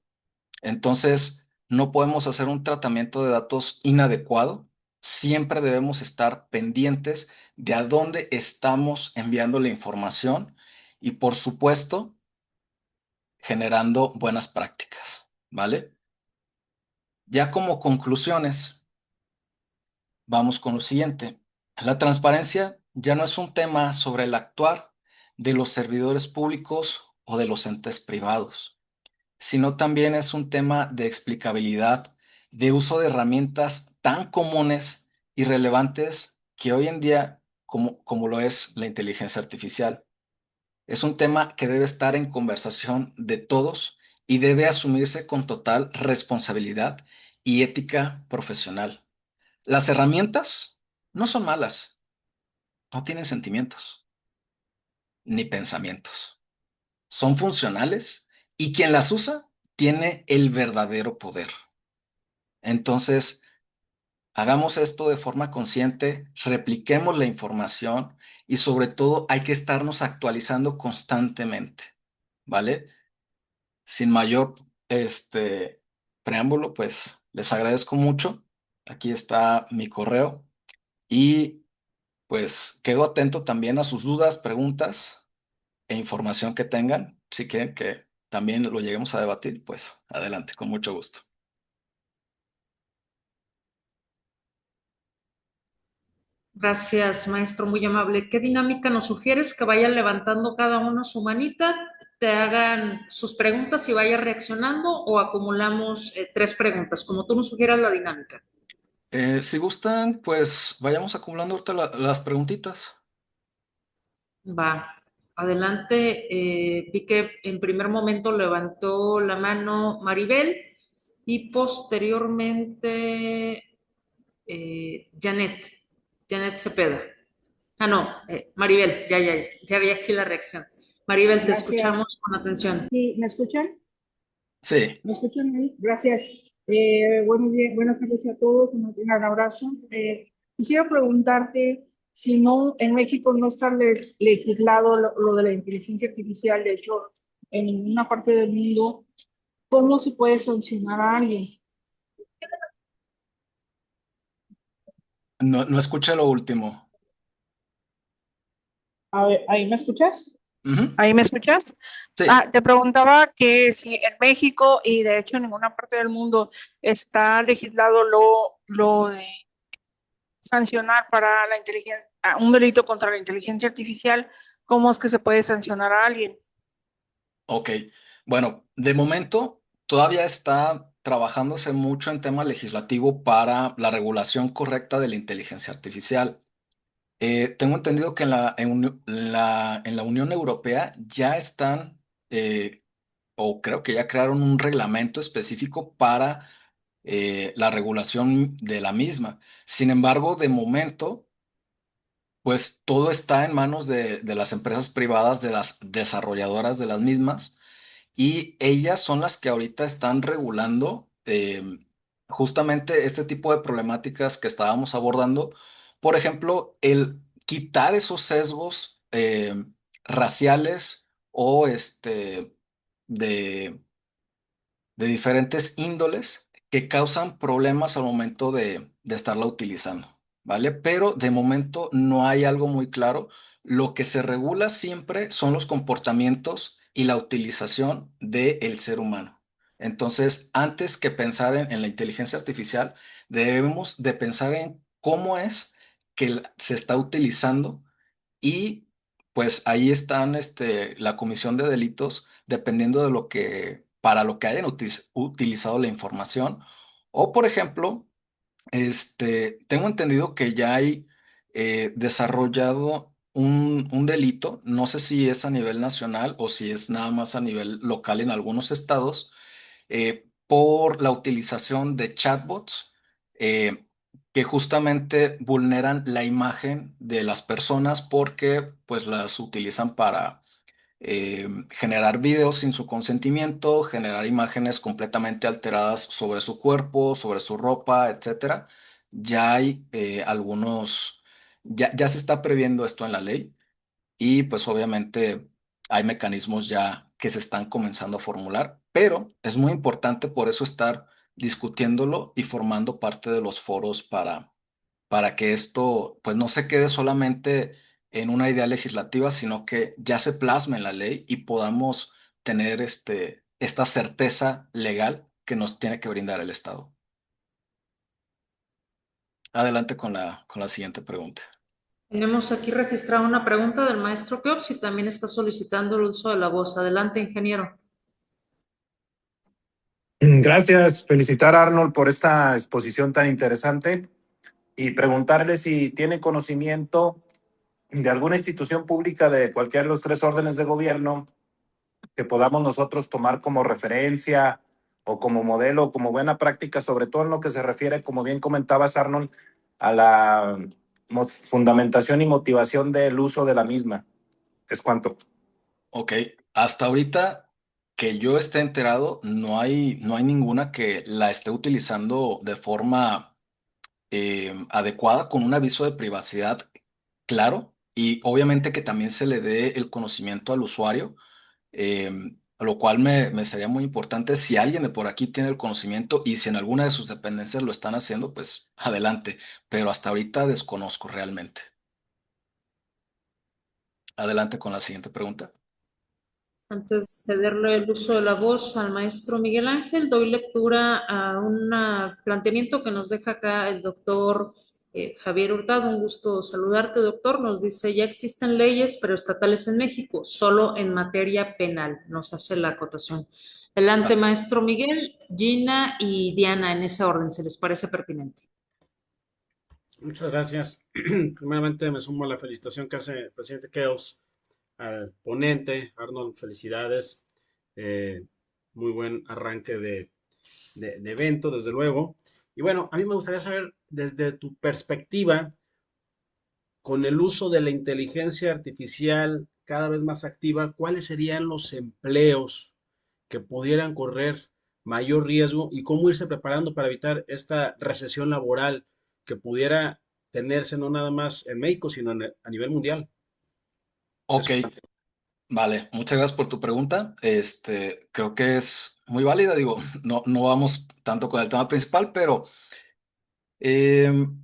Entonces, no podemos hacer un tratamiento de datos inadecuado. Siempre debemos estar pendientes de a dónde estamos enviando la información y, por supuesto, generando buenas prácticas, ¿vale? Ya como conclusiones, vamos con lo siguiente. La transparencia ya no es un tema sobre el actuar de los servidores públicos o de los entes privados, sino también es un tema de explicabilidad, de uso de herramientas tan comunes y relevantes que hoy en día, como lo es la inteligencia artificial. Es un tema que debe estar en conversación de todos y debe asumirse con total responsabilidad y ética profesional. Las herramientas no son malas, no tienen sentimientos ni pensamientos. Son funcionales y quien las usa tiene el verdadero poder. Entonces, hagamos esto de forma consciente, repliquemos la información y sobre todo hay que estarnos actualizando constantemente, ¿vale? Sin mayor preámbulo, pues les agradezco mucho. Aquí está mi correo y pues quedo atento también a sus dudas, preguntas e información que tengan. Si quieren que también lo lleguemos a debatir, pues adelante, con mucho gusto.
Gracias, maestro, muy amable. ¿Qué dinámica nos sugieres? Que vayan levantando cada uno su manita, te hagan sus preguntas y vaya reaccionando o acumulamos tres preguntas, como tú nos sugieras la dinámica.
Si gustan, pues vayamos acumulando ahorita las preguntitas.
Va, adelante. Vi que en primer momento levantó la mano Maribel y posteriormente Janet Cepeda. Ah, no, Maribel, ya vi aquí la reacción. Maribel, te
Gracias.
escuchamos con atención.
Sí, ¿me escuchan?
Sí,
¿Me escuchan ahí? Gracias. Buenas tardes a todos, un gran abrazo. Quisiera preguntarte si no, en México no está legislado lo de la inteligencia artificial, de hecho, en ninguna parte del mundo, ¿cómo se puede sancionar a alguien?
no, no escuché lo último.
A ver, ¿ahí me escuchas?
Ujú.
¿Ahí me escuchas?
Sí,
Ah, te preguntaba que si en México y de hecho en ninguna parte del mundo está legislado lo de sancionar para la inteligencia, un delito contra la inteligencia artificial, ¿cómo es que se puede sancionar a alguien?
ok. Bueno, de momento todavía está trabajándose mucho en tema legislativo para la regulación correcta de la inteligencia artificial. Tengo entendido que en la Unión Europea ya están, o creo que ya crearon un reglamento específico para la regulación de la misma. Sin embargo, de momento, pues todo está en manos de las empresas privadas, de las desarrolladoras de las mismas, y ellas son las que ahorita están regulando justamente este tipo de problemáticas que estábamos abordando. Por ejemplo, el quitar esos sesgos raciales o de de diferentes índoles que causan problemas al momento de estarla utilizando, ¿vale? Pero de momento no hay algo muy claro. Lo que se regula siempre son los comportamientos y la utilización del ser humano. Entonces, antes que pensar en la inteligencia artificial, debemos de pensar en cómo es que se está utilizando y pues ahí están la comisión de delitos dependiendo de lo que, para lo que hayan utilizado la información. O, por ejemplo, tengo entendido que ya hay desarrollado un delito, no sé si es a nivel nacional o si es nada más a nivel local en algunos estados, por la utilización de chatbots eh, que justamente vulneran la imagen de las personas porque pues las utilizan para generar videos sin su consentimiento, generar imágenes completamente alteradas sobre su cuerpo, sobre su ropa, etcétera. Ya hay ya se está previendo esto en la ley y pues obviamente hay mecanismos ya que se están comenzando a formular, pero es muy importante por eso estar discutiéndolo y formando parte de los foros para que esto pues no se quede solamente en una idea legislativa, sino que ya se plasme en la ley y podamos tener esta certeza legal que nos tiene que brindar el Estado. Adelante con con la siguiente pregunta.
Tenemos aquí registrada una pregunta del maestro Keops y también está solicitando el uso de la voz. Adelante, ingeniero.
Gracias, felicitar a Arnold por esta exposición tan interesante y preguntarle si tiene conocimiento de alguna institución pública de cualquiera de los tres órdenes de gobierno que podamos nosotros tomar como referencia o como modelo o como buena práctica, sobre todo en lo que se refiere, como bien comentabas, Arnold, a la fundamentación y motivación del uso de la misma. Es cuanto.
Ok, hasta ahorita que yo esté enterado, no hay ninguna que la esté utilizando de forma adecuada con un aviso de privacidad claro y obviamente que también se le dé el conocimiento al usuario, eh, lo cual me sería muy importante si alguien de por aquí tiene el conocimiento y si en alguna de sus dependencias lo están haciendo, pues adelante, pero hasta ahorita desconozco realmente. Adelante con la siguiente pregunta.
Antes de cederle el uso de la voz al maestro Miguel Ángel, doy lectura a un planteamiento que nos deja acá el doctor Javier Hurtado. Un gusto saludarte, doctor. Nos dice, ya existen leyes preestatales en México, solo en materia penal. Nos hace la acotación. Adelante,
Ah,
maestro Miguel, Gina y Diana, en ese orden, ¿se les parece pertinente?
Muchas gracias. Primeramente me sumo a la felicitación que hace el presidente Keops al ponente. Arnold, felicidades. Eh, Muy buen arranque de evento, desde luego. Y bueno, a mí me gustaría saber desde tu perspectiva, con el uso de la inteligencia artificial cada vez más activa, ¿cuáles serían los empleos que pudieran correr mayor riesgo y cómo irse preparando para evitar esta recesión laboral que pudiera tenerse no nada más en México, sino a nivel mundial?
ok, vale, muchas gracias por tu pregunta. Creo que es muy válida, digo, no vamos tanto con el tema principal, pero em,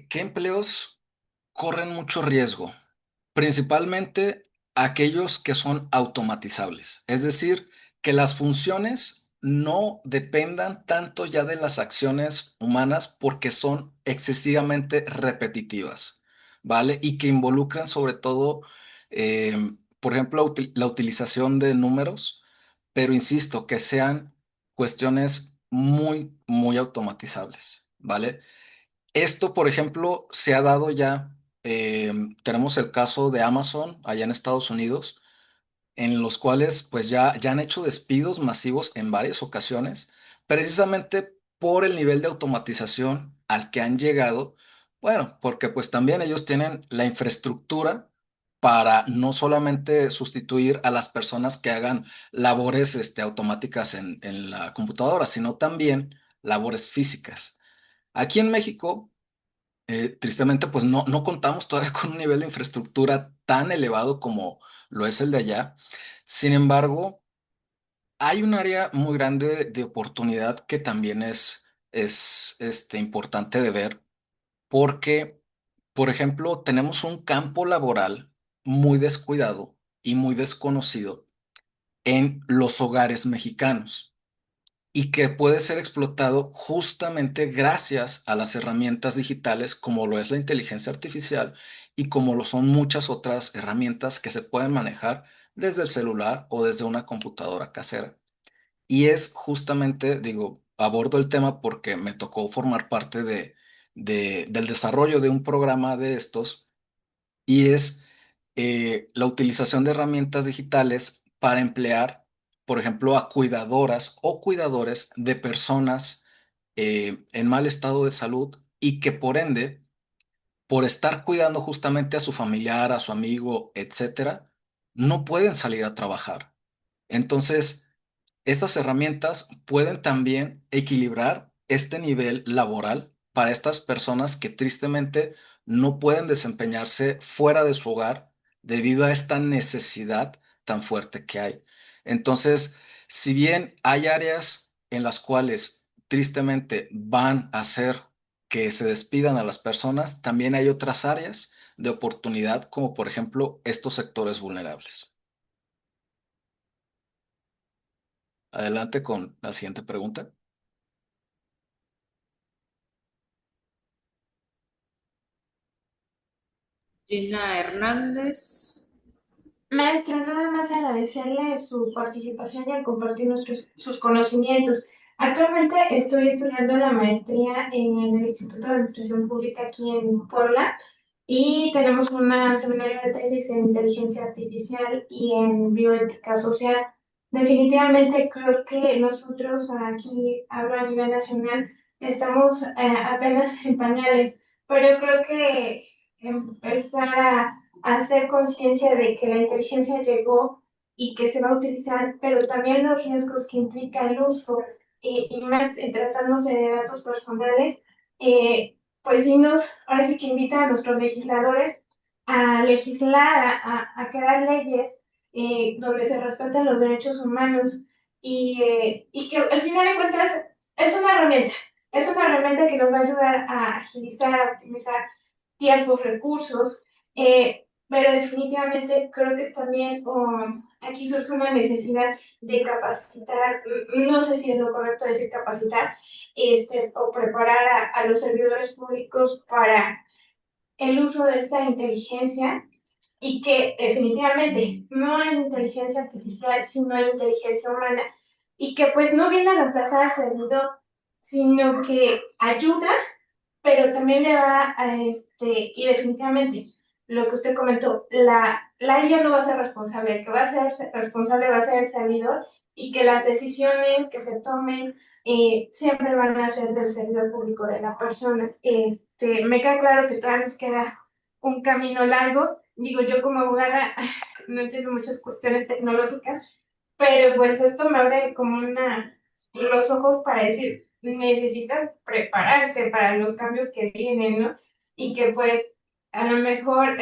¿qué empleos corren mucho riesgo? Principalmente aquellos que son automatizables, es decir, que las funciones no dependan tanto ya de las acciones humanas porque son excesivamente repetitivas, ¿vale? Y que involucran sobre todo, por ejemplo, la utilización de números, pero insisto, que sean cuestiones muy automatizables, ¿vale? Esto, por ejemplo, se ha dado ya. Tenemos el caso de Amazon allá en Estados Unidos, en los cuales pues ya han hecho despidos masivos en varias ocasiones, precisamente por el nivel de automatización al que han llegado. Bueno, porque pues también ellos tienen la infraestructura para no solamente sustituir a las personas que hagan labores automáticas en la computadora, sino también labores físicas. Aquí en México tristemente, pues no contamos todavía con un nivel de infraestructura tan elevado como lo es el de allá. Sin embargo, hay un área muy grande de oportunidad que también es importante de ver porque, por ejemplo, tenemos un campo laboral muy descuidado y muy desconocido en los hogares mexicanos y que puede ser explotado justamente gracias a las herramientas digitales como lo es la inteligencia artificial y como lo son muchas otras herramientas que se pueden manejar desde el celular o desde una computadora casera. Y es justamente, digo, abordo el tema porque me tocó formar parte del desarrollo de un programa de estos y es la utilización de herramientas digitales para emplear, por ejemplo, a cuidadoras o cuidadores de personas en mal estado de salud y que por ende, por estar cuidando justamente a su familiar, a su amigo, etcétera, no pueden salir a trabajar. Entonces, estas herramientas pueden también equilibrar este nivel laboral para estas personas que tristemente no pueden desempeñarse fuera de su hogar debido a esta necesidad tan fuerte que hay. Entonces, si bien hay áreas en las cuales tristemente van a hacer que se despidan a las personas, también hay otras áreas de oportunidad, como por ejemplo estos sectores vulnerables. Adelante con la siguiente pregunta.
Gina Hernández.
Maestro, nada más agradecerle su participación y al compartir sus conocimientos. Actualmente estoy estudiando la maestría en el Instituto de Administración Pública aquí en Puebla y tenemos una seminario de tesis en inteligencia artificial y en bioética social. Definitivamente creo que nosotros aquí, hablo a nivel nacional, estamos apenas en pañales, pero creo que empezar a hacer conciencia de que la inteligencia llegó y que se va a utilizar, pero también los riesgos que implica el uso y más tratándose de datos personales, pues sí ahora sí que invita a nuestros legisladores a legislar, a crear leyes donde se respeten los derechos humanos y que al final de cuentas es una herramienta que nos va a ayudar a agilizar, a optimizar tiempos, recursos, pero definitivamente creo que también aquí surge una necesidad de capacitar, no sé si es lo correcto decir capacitar, o preparar a los servidores públicos para el uso de esta inteligencia y que definitivamente no hay inteligencia artificial, sino hay inteligencia humana y que pues no viene a reemplazar al servidor, sino que ayuda, pero también le va a y definitivamente lo que usted comentó, la IA no va a ser responsable, el que va a ser responsable va a ser el servidor y que las decisiones que se tomen siempre van a ser del servidor público de la persona. Me queda claro que todavía nos queda un camino largo. Digo, yo como abogada no entiendo muchas cuestiones tecnológicas, pero pues esto me abre como los ojos para decir, necesitas prepararte para los cambios que vienen, ¿no? Y que pues a lo mejor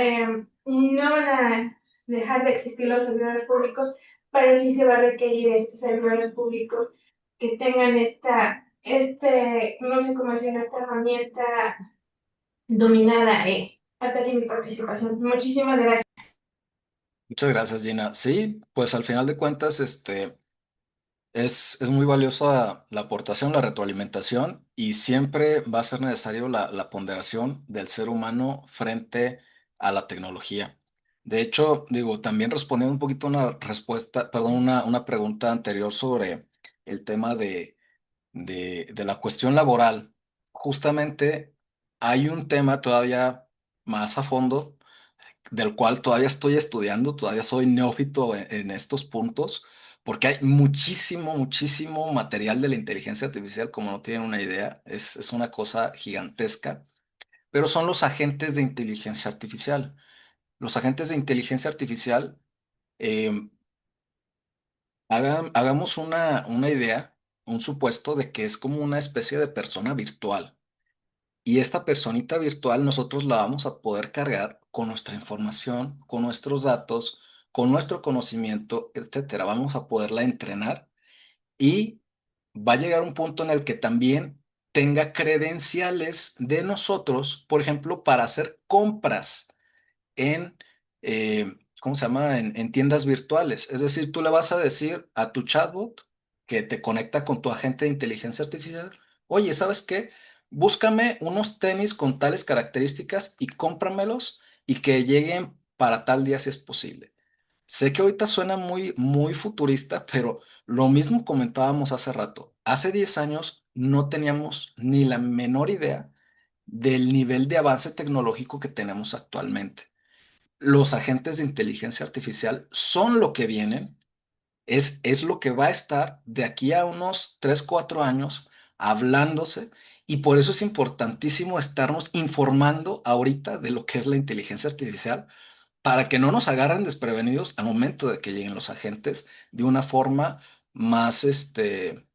no van a dejar de existir los servidores públicos, pero sí se va a requerir estos servidores públicos que tengan no sé cómo decirlo, esta herramienta dominada. Hasta aquí mi participación. Muchísimas gracias.
Muchas gracias, Gina. Sí, pues al final de cuentas, es muy valiosa la aportación, la retroalimentación y siempre va a ser necesario la ponderación del ser humano frente a la tecnología. De hecho, digo, también respondiendo un poquito a una respuesta, perdón, una pregunta anterior sobre el tema de la cuestión laboral, justamente hay un tema todavía más a fondo del cual todavía estoy estudiando, todavía soy neófito en estos puntos, porque hay muchísimo, muchísimo material de la inteligencia artificial, como no tienen una idea, es una cosa gigantesca, pero son los agentes de inteligencia artificial. Los agentes de inteligencia artificial, eh, hagamos una idea, un supuesto de que es como una especie de persona virtual. Y esta personita virtual nosotros la vamos a poder cargar con nuestra información, con nuestros datos, con nuestro conocimiento, etcétera. Vamos a poderla entrenar y va a llegar un punto en el que también tenga credenciales de nosotros, por ejemplo, para hacer compras en, ¿cómo se llama? En tiendas virtuales. Es decir, tú le vas a decir a tu chatbot que te conecta con tu agente de inteligencia artificial, oye, ¿sabes qué? Búscame unos tenis con tales características y cómpramelos y que lleguen para tal día si es posible. Sé que ahorita suena muy, muy futurista, pero lo mismo comentábamos hace rato. Hace 10 años no teníamos ni la menor idea del nivel de avance tecnológico que tenemos actualmente. Los agentes de inteligencia artificial son lo que vienen, es lo que va a estar de aquí a unos 3 4 años hablándose y por eso es importantísimo estarnos informando ahorita de lo que es la inteligencia artificial para que no nos agarren desprevenidos al momento de que lleguen los agentes de una forma más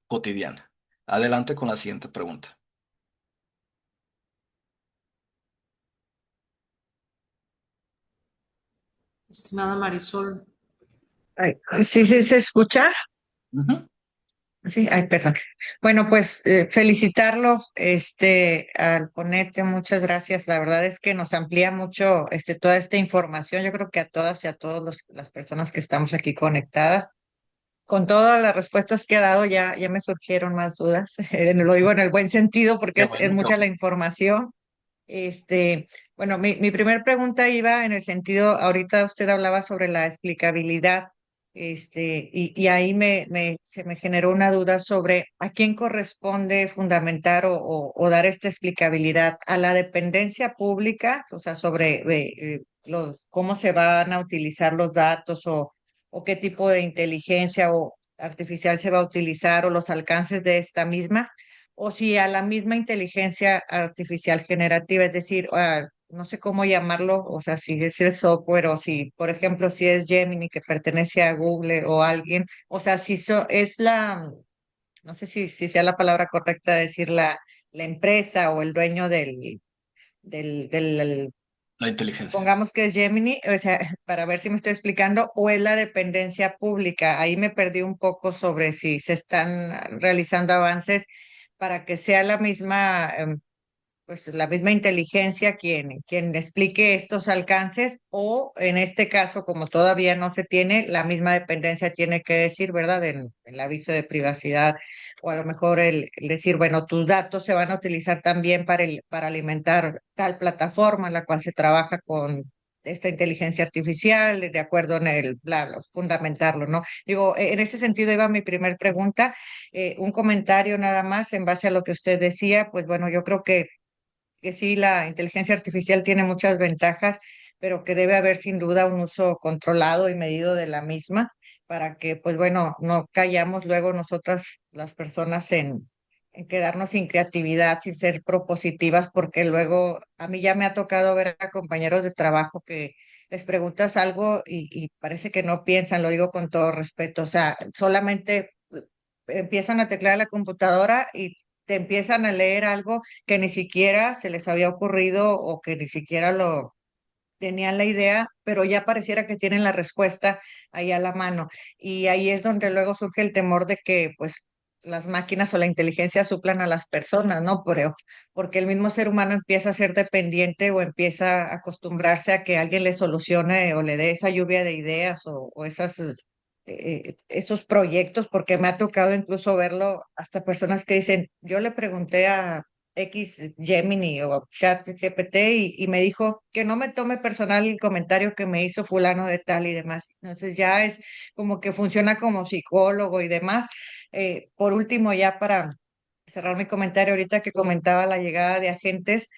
cotidiana. Adelante con la siguiente pregunta.
Estimada Marisol.
Ay, sí, sí, se escucha.
Ujú.
Sí, ay, perdón. Bueno, pues felicitarlo, al ponente, muchas gracias. La verdad es que nos amplía mucho, toda esta información. Yo creo que a todas y a todas las personas que estamos aquí conectadas, con todas las respuestas que ha dado, ya me surgieron más dudas. Lo digo en el buen sentido porque
Qué
es
bueno, qué
mucha la
bueno.
información. Bueno, mi primer pregunta iba en el sentido, ahorita usted hablaba sobre la explicabilidad, y ahí se me generó una duda sobre a quién corresponde fundamentar o dar esta explicabilidad, a la dependencia pública, o sea, sobre cómo se van a utilizar los datos o qué tipo de inteligencia o artificial se va a utilizar o los alcances de esta misma o si a la misma inteligencia artificial generativa, es decir, no sé cómo llamarlo, o sea, si es el software o si, por ejemplo, si es Gemini que pertenece a Google o alguien, o sea, si es no sé si sea la palabra correcta decir la empresa o el dueño del
La inteligencia.
Supongamos que es Gemini, o sea, para ver si me estoy explicando, o es la dependencia pública. Ahí me perdí un poco sobre si se están realizando avances para que sea la misma, pues la misma inteligencia quien explique estos alcances, o en este caso, como todavía no se tiene, la misma dependencia tiene que decir, ¿verdad? En el aviso de privacidad, o a lo mejor el decir, bueno, tus datos se van a utilizar también para alimentar tal plataforma en la cual se trabaja con esta inteligencia artificial, de acuerdo en el, fundamentarlo, ¿no? Digo, en ese sentido iba mi primer pregunta, un comentario nada más en base a lo que usted decía, pues bueno, yo creo que sí, la inteligencia artificial tiene muchas ventajas, pero que debe haber sin duda un uso controlado y medido de la misma para que, pues bueno, no callamos luego nosotras las personas en quedarnos sin creatividad, sin ser propositivas, porque luego a mí ya me ha tocado ver a compañeros de trabajo que les preguntas algo y parece que no piensan, lo digo con todo respeto, o sea, solamente empiezan a teclear la computadora y te empiezan a leer algo que ni siquiera se les había ocurrido o que ni siquiera lo tenían la idea, pero ya pareciera que tienen la respuesta ahí a la mano. Y ahí es donde luego surge el temor de que pues las máquinas o la inteligencia suplan a las personas, ¿no? Porque el mismo ser humano empieza a ser dependiente o empieza a acostumbrarse a que alguien le solucione o le dé esa lluvia de ideas o esas esos proyectos, porque me ha tocado incluso verlo hasta personas que dicen, yo le pregunté a X Gemini o Chat GPT y me dijo que no me tome personal el comentario que me hizo fulano de tal y demás. Entonces ya es como que funciona como psicólogo y demás. Por último, ya para cerrar mi comentario ahorita que comentaba la llegada de agentes,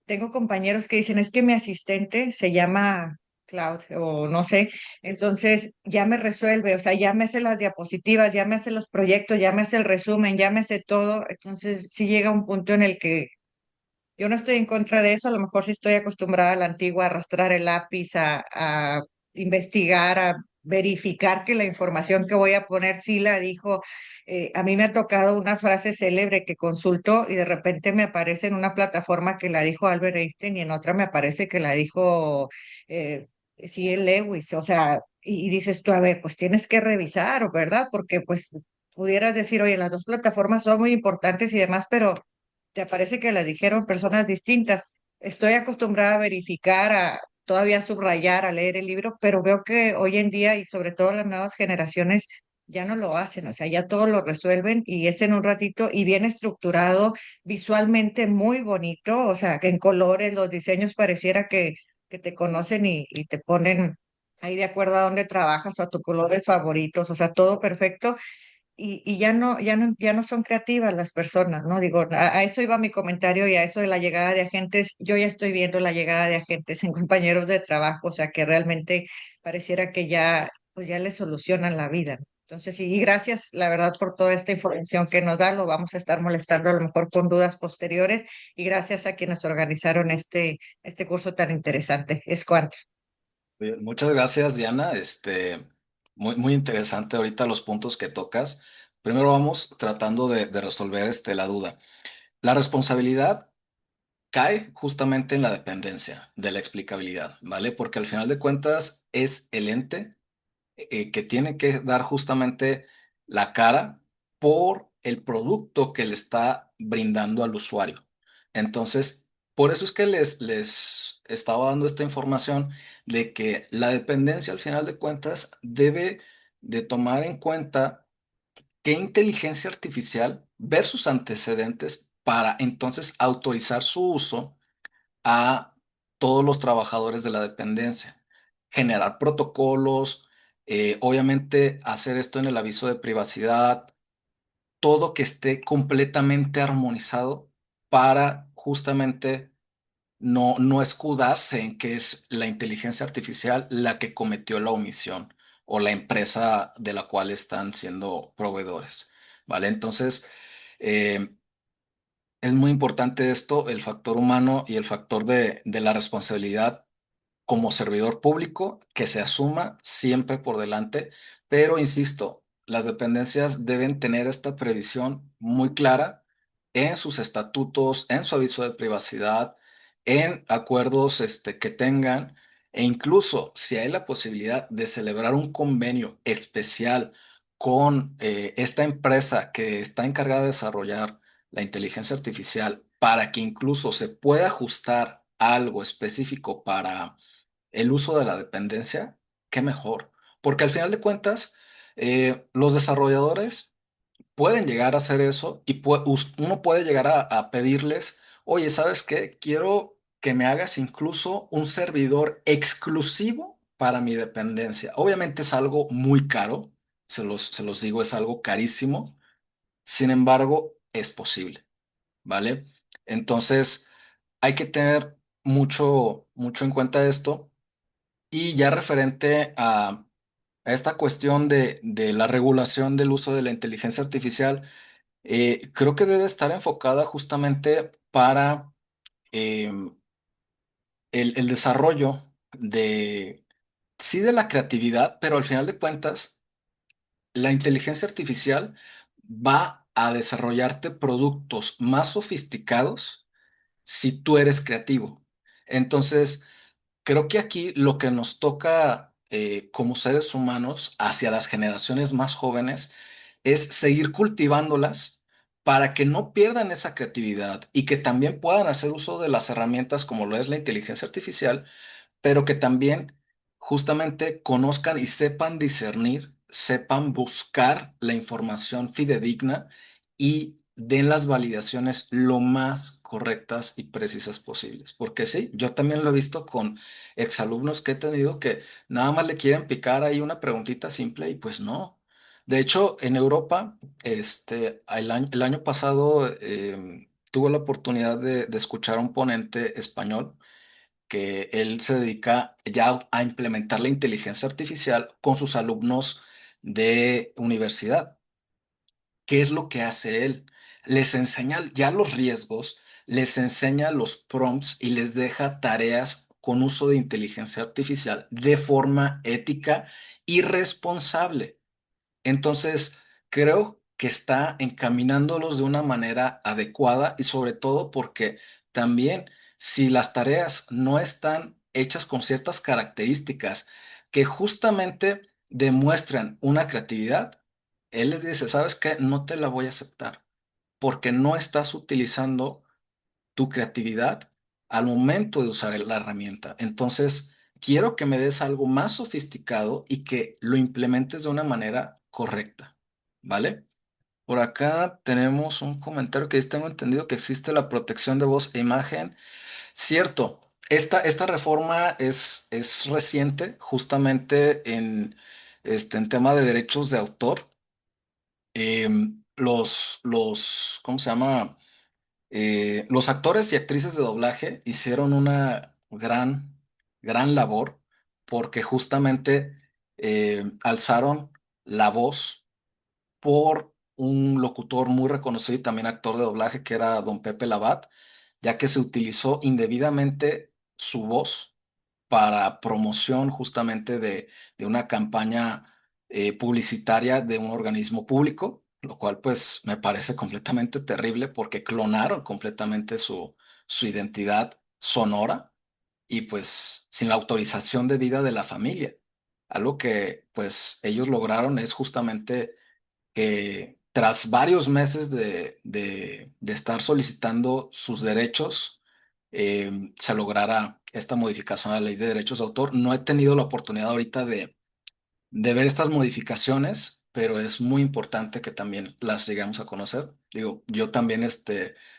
tengo compañeros que dicen, es que mi asistente se llama Cloud o no sé, entonces ya me resuelve, o sea, ya me hace las diapositivas, ya me hace los proyectos, ya me hace el resumen, ya me hace todo. Entonces sí llega un punto en el que yo no estoy en contra de eso, a lo mejor sí estoy acostumbrada a la antigua a arrastrar el lápiz, a investigar, a verificar que la información que voy a poner sí la dijo. A mí me ha tocado una frase célebre que consulto y de repente me aparece en una plataforma que la dijo Albert Einstein y en otra me aparece que la dijo C.S. Lewis. O sea, y dices tú, a ver, pues tienes que revisar, ¿verdad? Porque pues pudieras decir, oye, las dos plataformas son muy importantes y demás, pero te parece que la dijeron personas distintas. Estoy acostumbrada a verificar, a todavía subrayar, a leer el libro, pero veo que hoy en día y sobre todo las nuevas generaciones ya no lo hacen, o sea, ya todo lo resuelven y es en un ratito y bien estructurado, visualmente muy bonito, o sea, que en colores, los diseños pareciera que te conocen y te ponen ahí de acuerdo a dónde trabajas o a tus colores favoritos, o sea, todo perfecto y ya no son creativas las personas, ¿no? Digo, a eso iba mi comentario y a eso de la llegada de agentes, yo ya estoy viendo la llegada de agentes en compañeros de trabajo, o sea, que realmente pareciera que ya, pues ya les solucionan la vida, ¿no? Entonces, sí, y gracias, la verdad, por toda esta información que nos da, lo vamos a estar molestando a lo mejor con dudas posteriores y gracias a quienes organizaron este curso tan interesante. Es cuanto.
Oye, muchas gracias, Diana. Muy interesante ahorita los puntos que tocas. Primero vamos tratando de resolver la duda. La responsabilidad cae justamente en la dependencia de la explicabilidad, ¿vale? Porque al final de cuentas es el ente que tiene que dar justamente la cara por el producto que le está brindando al usuario. Entonces, por eso es que les estaba dando esta información de que la dependencia al final de cuentas debe de tomar en cuenta qué inteligencia artificial ver sus antecedentes para entonces autorizar su uso a todos los trabajadores de la dependencia, generar protocolos, obviamente hacer esto en el aviso de privacidad, todo que esté completamente armonizado para justamente no escudarse en que es la inteligencia artificial la que cometió la omisión o la empresa de la cual están siendo proveedores, ¿vale? Entonces, eh, es muy importante esto, el factor humano y el factor de la responsabilidad como servidor público que se asuma siempre por delante, pero insisto, las dependencias deben tener esta previsión muy clara en sus estatutos, en su aviso de privacidad, en acuerdos que tengan, e incluso si hay la posibilidad de celebrar un convenio especial con esta empresa que está encargada de desarrollar la inteligencia artificial para que incluso se pueda ajustar algo específico para el uso de la dependencia, qué mejor. Porque al final de cuentas, los desarrolladores pueden llegar a hacer eso y uno puede llegar a pedirles, oye, ¿sabes qué? Quiero que me hagas incluso un servidor exclusivo para mi dependencia. Obviamente es algo muy caro, se los digo, es algo carísimo. Sin embargo, es posible, ¿vale? Entonces, hay que tener mucho, mucho en cuenta esto. Y ya referente a esta cuestión de la regulación del uso de la inteligencia artificial, creo que debe estar enfocada justamente para em, el desarrollo sí, de la creatividad, pero al final de cuentas, la inteligencia artificial va a desarrollarte productos más sofisticados si tú eres creativo. Entonces, creo que aquí lo que nos toca como seres humanos hacia las generaciones más jóvenes es seguir cultivándolas para que no pierdan esa creatividad y que también puedan hacer uso de las herramientas como lo es la inteligencia artificial, pero que también justamente conozcan y sepan discernir, sepan buscar la información fidedigna y den las validaciones lo más correctas y precisas posibles. Porque sí, yo también lo he visto con exalumnos que he tenido que nada más le quieren picar ahí una preguntita simple y pues no. De hecho, en Europa, el año pasado tuve la oportunidad de escuchar a un ponente español que él se dedica ya a implementar la inteligencia artificial con sus alumnos de universidad. ¿Qué es lo que hace él? Les enseña ya los riesgos, les enseña los prompts y les deja tareas con uso de inteligencia artificial de forma ética y responsable. Entonces, creo que está encaminándolos de una manera adecuada y sobre todo porque también si las tareas no están hechas con ciertas características que justamente demuestran una creatividad, él les dice, ¿sabes qué? No te la voy a aceptar porque no estás utilizando tu creatividad al momento de usar la herramienta. Entonces, quiero que me des algo más sofisticado y que lo implementes de una manera correcta, ¿vale? Por acá tenemos un comentario que dice, tengo entendido que existe la protección de voz e imagen. Cierto, esta reforma es reciente, justamente en tema de derechos de autor. ¿Cómo se llama? Los actores y actrices de doblaje hicieron una gran, gran labor porque justamente alzaron la voz por un locutor muy reconocido y también actor de doblaje que era don Pepe Labat, ya que se utilizó indebidamente su voz para promoción justamente de una campaña publicitaria de un organismo público, lo cual pues me parece completamente terrible porque clonaron completamente su identidad sonora y pues sin la autorización debida de la familia. Algo que pues ellos lograron es justamente que tras varios meses de estar solicitando sus derechos, se lograra esta modificación a la ley de derechos de autor. No he tenido la oportunidad ahorita de ver estas modificaciones, pero es muy importante que también las llegamos a conocer. Digo, yo también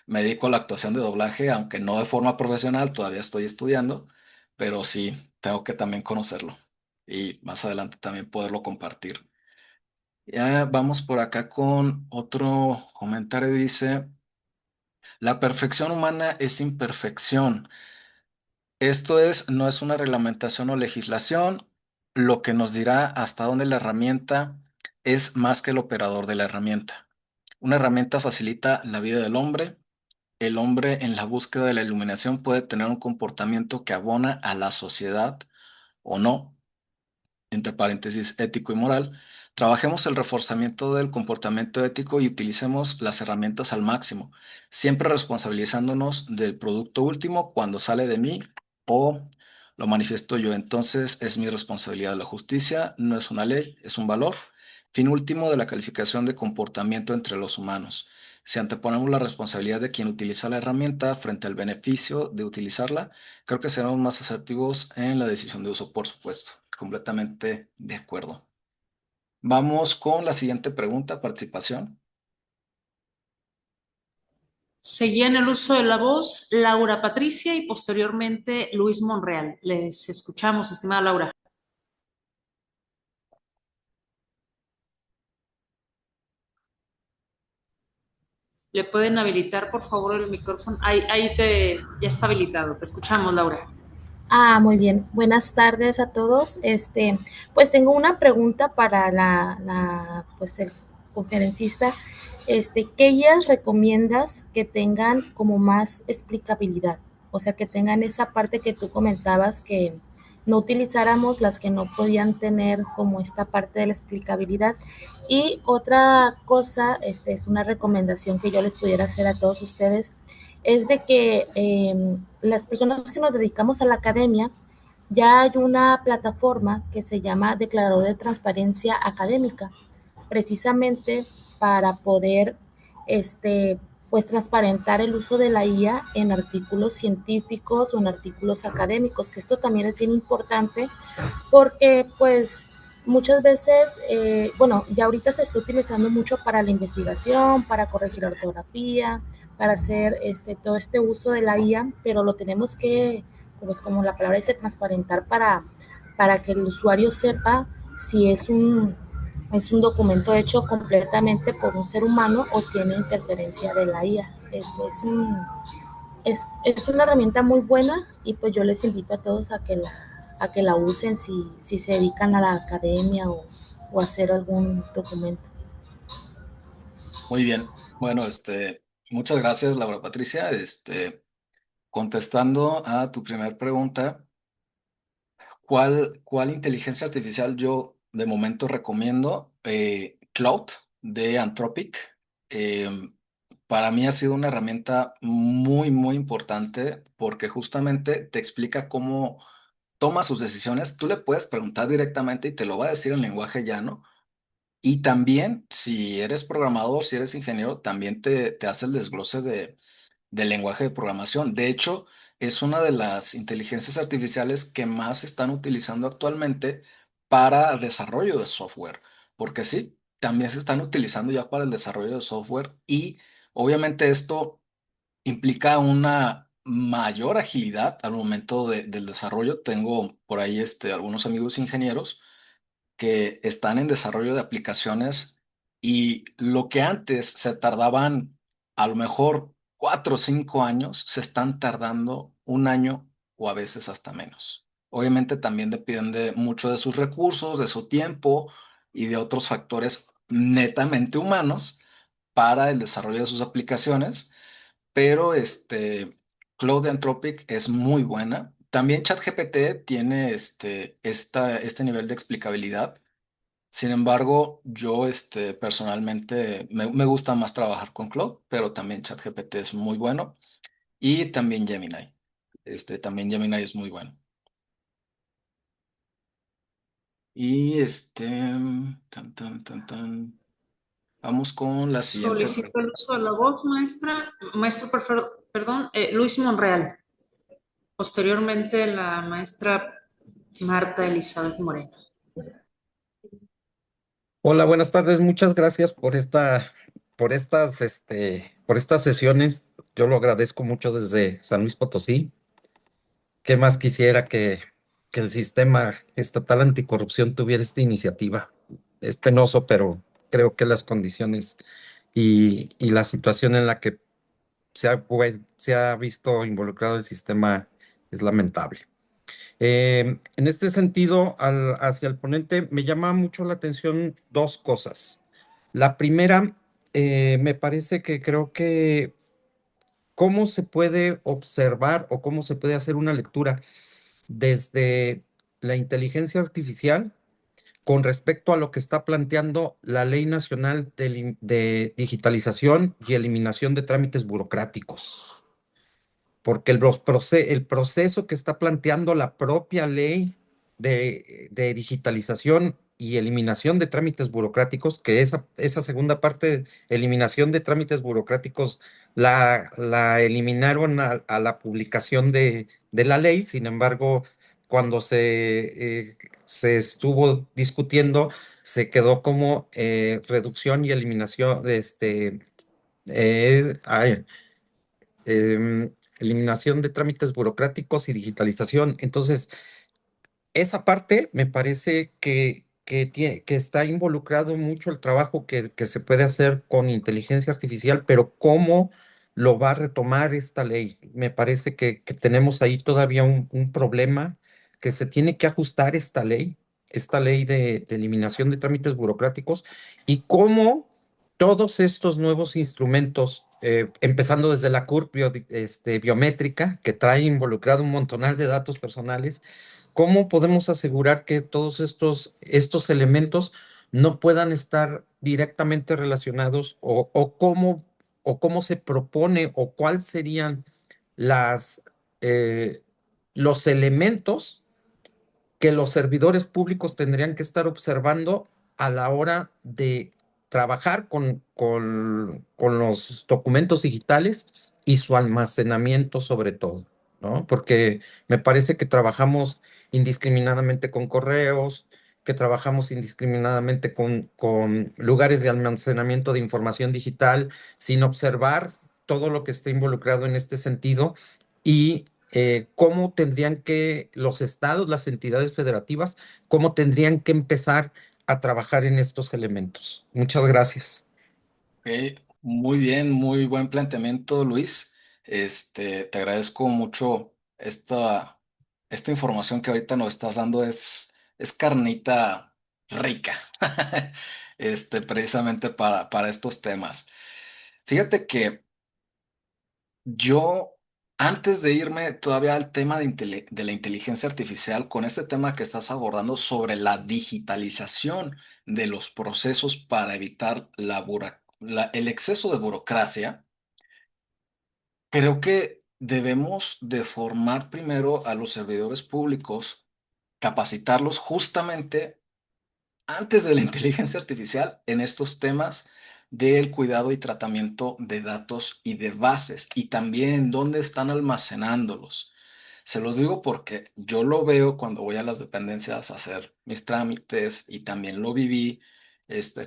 me dedico a la actuación de doblaje, aunque no de forma profesional, todavía estoy estudiando, pero sí, tengo que también conocerlo y más adelante también poderlo compartir. Ya vamos por acá con otro comentario. Dice, la perfección humana es imperfección. No es una reglamentación o legislación, lo que nos dirá hasta dónde la herramienta es más que el operador de la herramienta. Una herramienta facilita la vida del hombre. El hombre en la búsqueda de la iluminación puede tener un comportamiento que abona a la sociedad o no, entre paréntesis, ético y moral. Trabajemos el reforzamiento del comportamiento ético y utilicemos las herramientas al máximo, siempre responsabilizándonos del producto último cuando sale de mí o lo manifiesto yo. Entonces es mi responsabilidad. La justicia no es una ley, es un valor. Fin último de la calificación de comportamiento entre los humanos. Si anteponemos la responsabilidad de quien utiliza la herramienta frente al beneficio de utilizarla, creo que seremos más asertivos en la decisión de uso, por supuesto. Completamente de acuerdo. Vamos con la siguiente pregunta, participación.
Seguía en el uso de la voz Laura Patricia y posteriormente Luis Monreal. Les escuchamos, estimada Laura. ¿Le pueden habilitar, por favor, el micrófono? Ya está habilitado. Te escuchamos, Laura.
Muy bien. Buenas tardes a todos. Pues tengo una pregunta para pues el conferencista. ¿Qué guías recomiendas que tengan como más explicabilidad? O sea, que tengan esa parte que tú comentabas, que no utilizáramos las que no podían tener como esta parte de la explicabilidad. Y otra cosa, es una recomendación que yo les pudiera hacer a todos ustedes, es de que las personas que nos dedicamos a la academia, ya hay una plataforma que se llama Declarador de Transparencia Académica, precisamente para poder pues transparentar el uso de la IA en artículos científicos o en artículos académicos, que esto también es bien importante porque pues muchas veces, bueno, ya ahorita se está utilizando mucho para la investigación, para corregir ortografía, para hacer todo este uso de la IA, pero lo tenemos que, pues como la palabra dice, transparentar para que el usuario sepa si es un documento hecho completamente por un ser humano o tiene interferencia de la IA. Es una herramienta muy buena y pues yo les invito a todos a que la usen si se dedican a la academia o a hacer algún documento.
Muy bien. Bueno, muchas gracias, Laura Patricia. Contestando a tu primera pregunta, ¿cuál inteligencia artificial yo de momento recomiendo? Cloud de Anthropic. Eh, para mí ha sido una herramienta muy, muy importante porque justamente te explica cómo toma sus decisiones. Tú le puedes preguntar directamente y te lo va a decir en lenguaje llano. Y también, si eres programador, si eres ingeniero, también te hace el desglose del lenguaje de programación. De hecho, es una de las inteligencias artificiales que más se están utilizando actualmente para desarrollo de software, porque sí, también se están utilizando ya para el desarrollo de software y obviamente esto implica una mayor agilidad al momento del desarrollo. Tengo por ahí algunos amigos ingenieros que están en desarrollo de aplicaciones y lo que antes se tardaban a lo mejor 4 o 5 años, se están tardando un año o a veces hasta menos. Obviamente también depende mucho de sus recursos, de su tiempo y de otros factores netamente humanos para el desarrollo de sus aplicaciones, pero Cloud Anthropic es muy buena. También ChatGPT tiene este nivel de explicabilidad. Sin embargo, yo personalmente me gusta más trabajar con Cloud, pero también ChatGPT es muy bueno y también Gemini. También Gemini es muy bueno. Y tan, tan, tan, tan. Vamos con la siguiente
Solicito
pregunta.
el uso de la voz, maestra. Maestro, perdón, Luis Monreal. Posteriormente, la maestra Marta Elizabeth Moreno.
Hola, buenas tardes. Muchas gracias por estas sesiones. Yo lo agradezco mucho desde San Luis Potosí. ¿Qué más quisiera que el sistema estatal anticorrupción tuviera esta iniciativa? Es penoso, pero creo que las condiciones y la situación en la que se ha visto involucrado el sistema es lamentable. En este sentido, hacia el ponente, me llama mucho la atención dos cosas. La primera, me parece que creo que cómo se puede observar o cómo se puede hacer una lectura desde la inteligencia artificial con respecto a lo que está planteando la Ley Nacional de Digitalización y Eliminación de Trámites Burocráticos, porque el proceso que está planteando la propia ley de digitalización y eliminación de trámites burocráticos, que esa segunda parte, eliminación de trámites burocráticos, la eliminaron a la publicación de la ley. Sin embargo, cuando se estuvo discutiendo, se quedó como reducción y eliminación de eliminación de trámites burocráticos y digitalización. Entonces, esa parte me parece que está involucrado mucho el trabajo que se puede hacer con inteligencia artificial, pero ¿cómo lo va a retomar esta ley? Me parece que tenemos ahí todavía un problema, que se tiene que ajustar esta ley de eliminación de trámites burocráticos, y cómo todos estos nuevos instrumentos, empezando desde la CURP biométrica, que trae involucrado un montonal de datos personales. ¿Cómo podemos asegurar que todos estos elementos no puedan estar directamente relacionados, o cómo se propone, o cuáles serían las, eh, los elementos que los servidores públicos tendrían que estar observando a la hora de trabajar con los documentos digitales y su almacenamiento sobre todo, ¿no? Porque me parece que trabajamos indiscriminadamente con correos, que trabajamos indiscriminadamente con lugares de almacenamiento de información digital, sin observar todo lo que está involucrado en este sentido, y cómo tendrían que los estados, las entidades federativas, cómo tendrían que empezar a trabajar en estos elementos. Muchas gracias.
Muy bien, muy buen planteamiento, Luis. Te agradezco mucho esta información que ahorita nos estás dando. Es carnita rica, precisamente para estos temas. Fíjate que yo, antes de irme todavía al tema de la inteligencia artificial, con este tema que estás abordando sobre la digitalización de los procesos para evitar el exceso de burocracia, creo que debemos de formar primero a los servidores públicos, capacitarlos justamente antes de la inteligencia artificial en estos temas del cuidado y tratamiento de datos y de bases, y también en dónde están almacenándolos. Se los digo porque yo lo veo cuando voy a las dependencias a hacer mis trámites, y también lo viví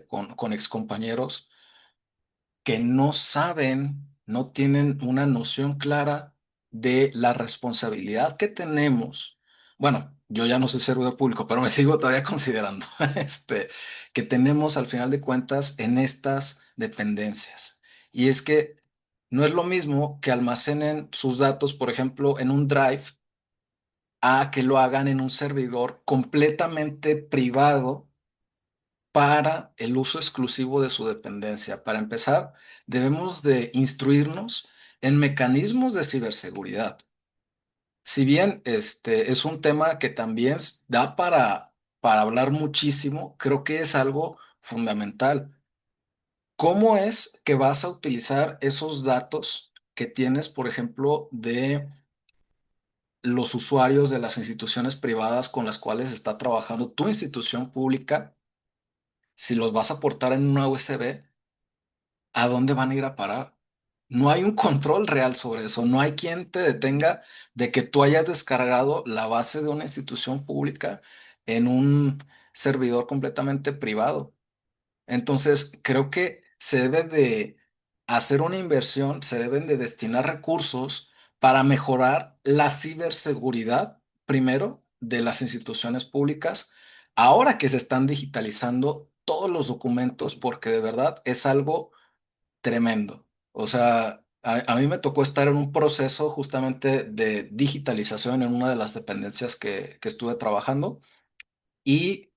con excompañeros que no saben, no tienen una noción clara de la responsabilidad que tenemos. Bueno, yo ya no soy servidor público, pero me sigo todavía considerando, que tenemos al final de cuentas en estas dependencias. Y es que no es lo mismo que almacenen sus datos, por ejemplo, en un drive, a que lo hagan en un servidor completamente privado para el uso exclusivo de su dependencia. Para empezar, debemos de instruirnos en mecanismos de ciberseguridad. Si bien este es un tema que también da para hablar muchísimo, creo que es algo fundamental. ¿Cómo es que vas a utilizar esos datos que tienes, por ejemplo, de los usuarios de las instituciones privadas con las cuales está trabajando tu institución pública? Si los vas a aportar en una USB, ¿a dónde van a ir a parar? No hay un control real sobre eso. No hay quien te detenga de que tú hayas descargado la base de una institución pública en un servidor completamente privado. Entonces, creo que se debe de hacer una inversión, se deben de destinar recursos para mejorar la ciberseguridad, primero, de las instituciones públicas, ahora que se están digitalizando todos los documentos, porque de verdad es algo tremendo. O sea, a mí me tocó estar en un proceso justamente de digitalización en una de las dependencias que estuve trabajando, y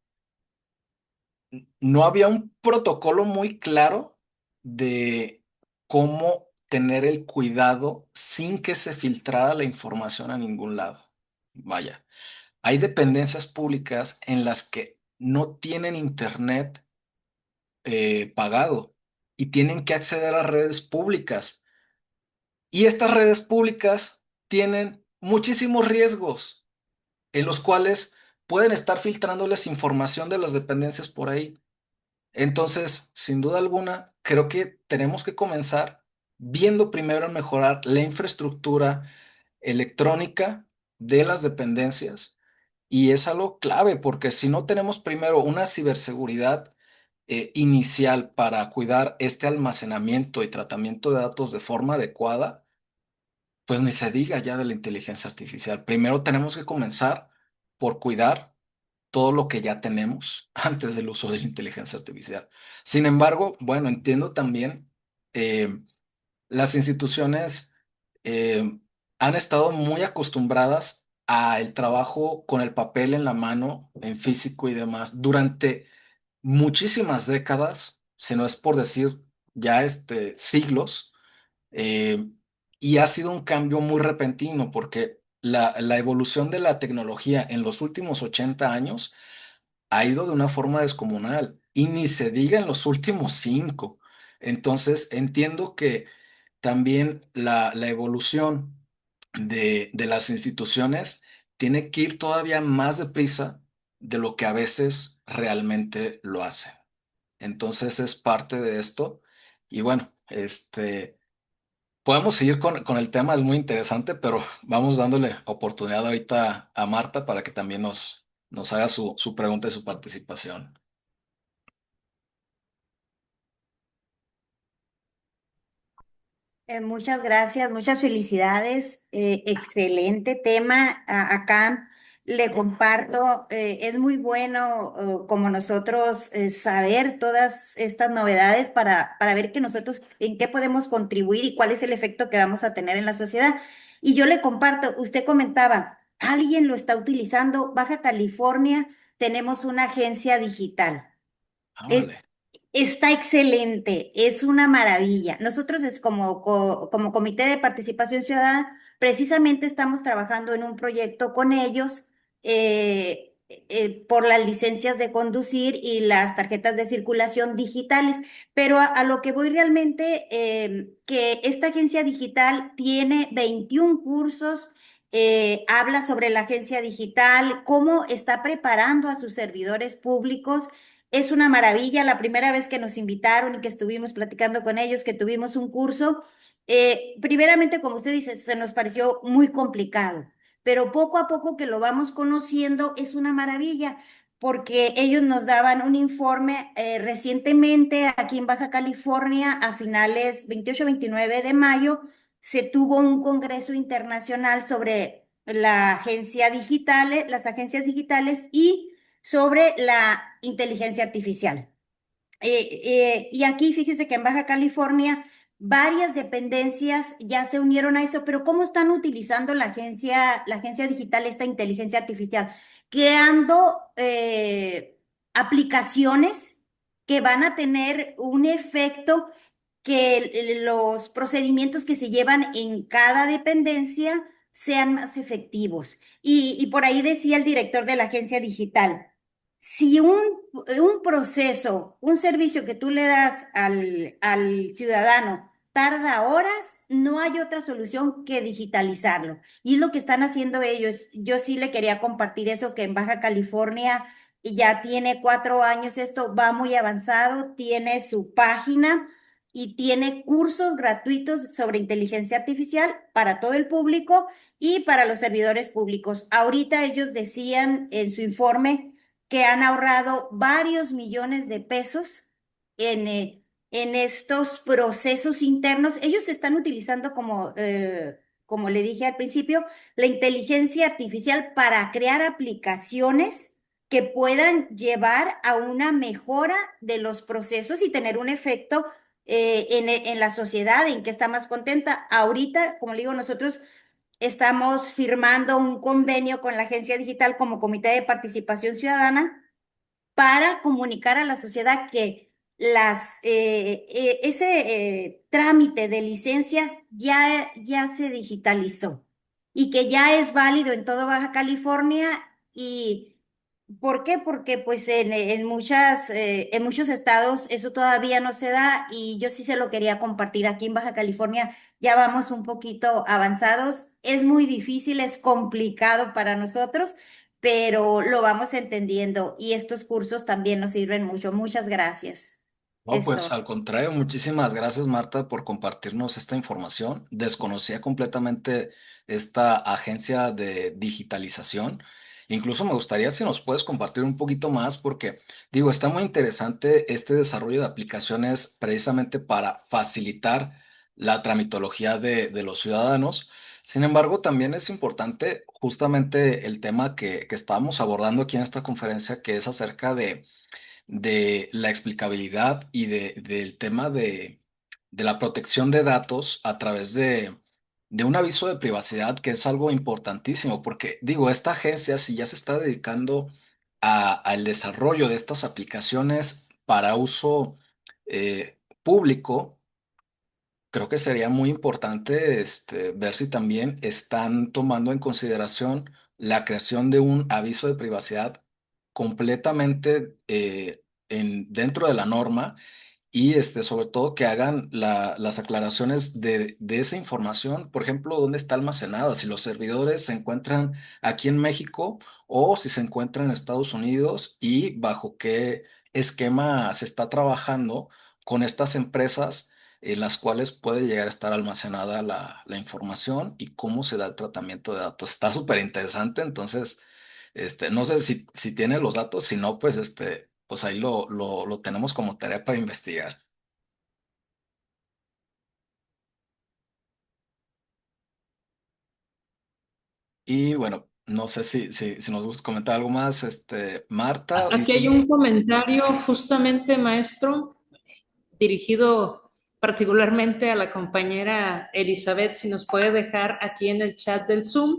no había un protocolo muy claro de cómo tener el cuidado sin que se filtrara la información a ningún lado. Vaya, hay dependencias públicas en las que no tienen internet pagado y tienen que acceder a redes públicas. Y estas redes públicas tienen muchísimos riesgos en los cuales pueden estar filtrándoles información de las dependencias por ahí. Entonces, sin duda alguna, creo que tenemos que comenzar viendo primero en mejorar la infraestructura electrónica de las dependencias. Y es algo clave porque si no tenemos primero una ciberseguridad inicial para cuidar este almacenamiento y tratamiento de datos de forma adecuada, pues ni se diga ya de la inteligencia artificial. Primero tenemos que comenzar por cuidar todo lo que ya tenemos antes del uso de la inteligencia artificial. Sin embargo, bueno, entiendo también, eh, las instituciones han estado muy acostumbradas al trabajo con el papel en la mano, en físico y demás, durante muchísimas décadas, si no es por decir ya siglos, eh, y ha sido un cambio muy repentino porque la evolución de la tecnología en los últimos 80 años ha ido de una forma descomunal y ni se diga en los últimos 5. Entonces, entiendo que también la evolución de las instituciones tiene que ir todavía más deprisa de lo que a veces realmente lo hacen. Entonces, es parte de esto. Y bueno, podemos seguir con el tema, es muy interesante, pero vamos dándole oportunidad ahorita a Marta para que también nos haga su pregunta y su participación.
Muchas gracias, muchas felicidades. Excelente tema. Acá le comparto, es muy bueno como nosotros saber todas estas novedades para ver que nosotros en qué podemos contribuir y cuál es el efecto que vamos a tener en la sociedad. Y yo le comparto, usted comentaba, alguien lo está utilizando. Baja California, tenemos una agencia digital.
Órale.
Está excelente, es una maravilla. Nosotros es como Comité de Participación Ciudadana, precisamente estamos trabajando en un proyecto con ellos por las licencias de conducir y las tarjetas de circulación digitales. Pero a lo que voy realmente, que esta agencia digital tiene 21 cursos. Habla sobre la agencia digital, cómo está preparando a sus servidores públicos. Es una maravilla. La primera vez que nos invitaron y que estuvimos platicando con ellos, que tuvimos un curso, primeramente, como usted dice, se nos pareció muy complicado, pero poco a poco que lo vamos conociendo es una maravilla, porque ellos nos daban un informe recientemente aquí en Baja California, a finales 28-29 de mayo, se tuvo un congreso internacional sobre la agencia digital, las agencias digitales y sobre la inteligencia artificial. Y aquí fíjese que en Baja California varias dependencias ya se unieron a eso, pero ¿cómo están utilizando la agencia digital, esta inteligencia artificial? Creando aplicaciones que van a tener un efecto que los procedimientos que se llevan en cada dependencia sean más efectivos. Y por ahí decía el director de la agencia digital, si un proceso, un servicio que tú le das al ciudadano tarda horas, no hay otra solución que digitalizarlo. Y es lo que están haciendo ellos. Yo sí le quería compartir eso, que en Baja California ya tiene 4 años, esto va muy avanzado, tiene su página y tiene cursos gratuitos sobre inteligencia artificial para todo el público y para los servidores públicos. Ahorita ellos decían en su informe que han ahorrado varios millones de pesos en estos procesos internos. Ellos están utilizando, como le dije al principio, la inteligencia artificial para crear aplicaciones que puedan llevar a una mejora de los procesos y tener un efecto en la sociedad, en que está más contenta. Ahorita, como le digo, nosotros estamos firmando un convenio con la agencia digital como Comité de Participación Ciudadana para comunicar a la sociedad que ese trámite de licencias ya se digitalizó y que ya es válido en todo Baja California, y ¿Por qué? Porque pues en muchos estados eso todavía no se da y yo sí se lo quería compartir. Aquí en Baja California ya vamos un poquito avanzados. Es muy difícil, es complicado para nosotros, pero lo vamos entendiendo y estos cursos también nos sirven mucho. Muchas gracias.
No,
Es
pues
todo.
al contrario, muchísimas gracias Marta por compartirnos esta información. Desconocía completamente esta agencia de digitalización. Incluso me gustaría si nos puedes compartir un poquito más porque digo, está muy interesante este desarrollo de aplicaciones precisamente para facilitar la tramitología de los ciudadanos. Sin embargo, también es importante justamente el tema que estábamos abordando aquí en esta conferencia, que es acerca de la explicabilidad y del tema de la protección de datos a través de un aviso de privacidad, que es algo importantísimo, porque digo, esta agencia, si ya se está dedicando al desarrollo de estas aplicaciones para uso público, creo que sería muy importante ver si también están tomando en consideración la creación de un aviso de privacidad completamente dentro de la norma y sobre todo que hagan las aclaraciones de esa información, por ejemplo, dónde está almacenada, si los servidores se encuentran aquí en México o si se encuentran en Estados Unidos y bajo qué esquema se está trabajando con estas empresas en las cuales puede llegar a estar almacenada la información y cómo se da el tratamiento de datos. Está súper interesante, entonces, no sé si tiene los datos, si no, pues, pues ahí lo tenemos como tarea para investigar. Y bueno, no sé si nos gusta comentar algo más, Marta, y
Aquí
si
hay
no,
un comentario justamente, maestro, dirigido particularmente a la compañera Elizabeth, si nos puede dejar aquí en el chat del Zoom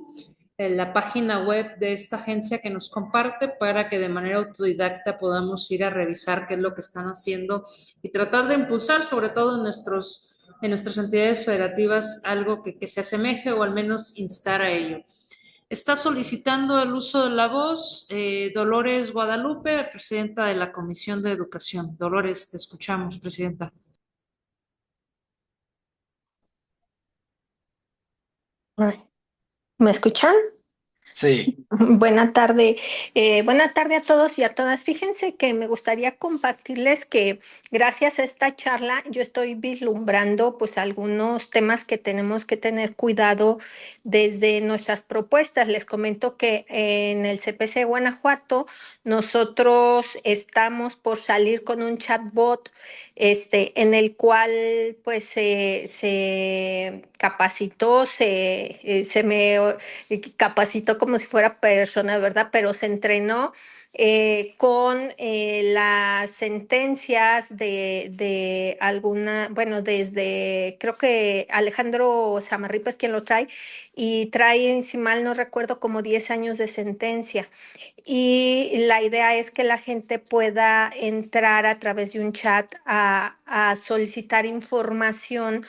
la página web de esta agencia que nos comparte para que de manera autodidacta podamos ir a revisar qué es lo que están haciendo y tratar de impulsar, sobre todo en nuestras entidades federativas, algo que se asemeje o al menos instar a ello. Está solicitando el uso de la voz Dolores Guadalupe, presidenta de la Comisión de Educación. Dolores, te escuchamos, presidenta.
Ay, ¿me escuchan?
sí,
Buena tarde a todos y a todas. Fíjense que me gustaría compartirles que gracias a esta charla yo estoy vislumbrando pues algunos temas que tenemos que tener cuidado desde nuestras propuestas. Les comento que en el CPC Guanajuato nosotros estamos por salir con un chatbot en el cual pues se capacitó, se me capacitó como si fuera persona, ¿verdad? Pero se entrenó con las sentencias de alguna, bueno, desde, creo que Alejandro Samarripa es quien lo trae, y trae, si mal no recuerdo, como 10 años de sentencia. Y la idea es que la gente pueda entrar a través de un chat a solicitar información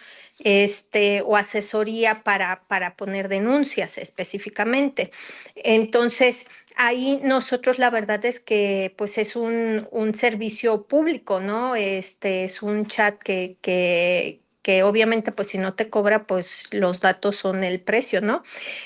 o asesoría para poner denuncias específicamente. Entonces, ahí nosotros la verdad es que pues es un servicio público, ¿no? Es un chat que obviamente pues si no te cobra pues los datos son el precio, ¿no?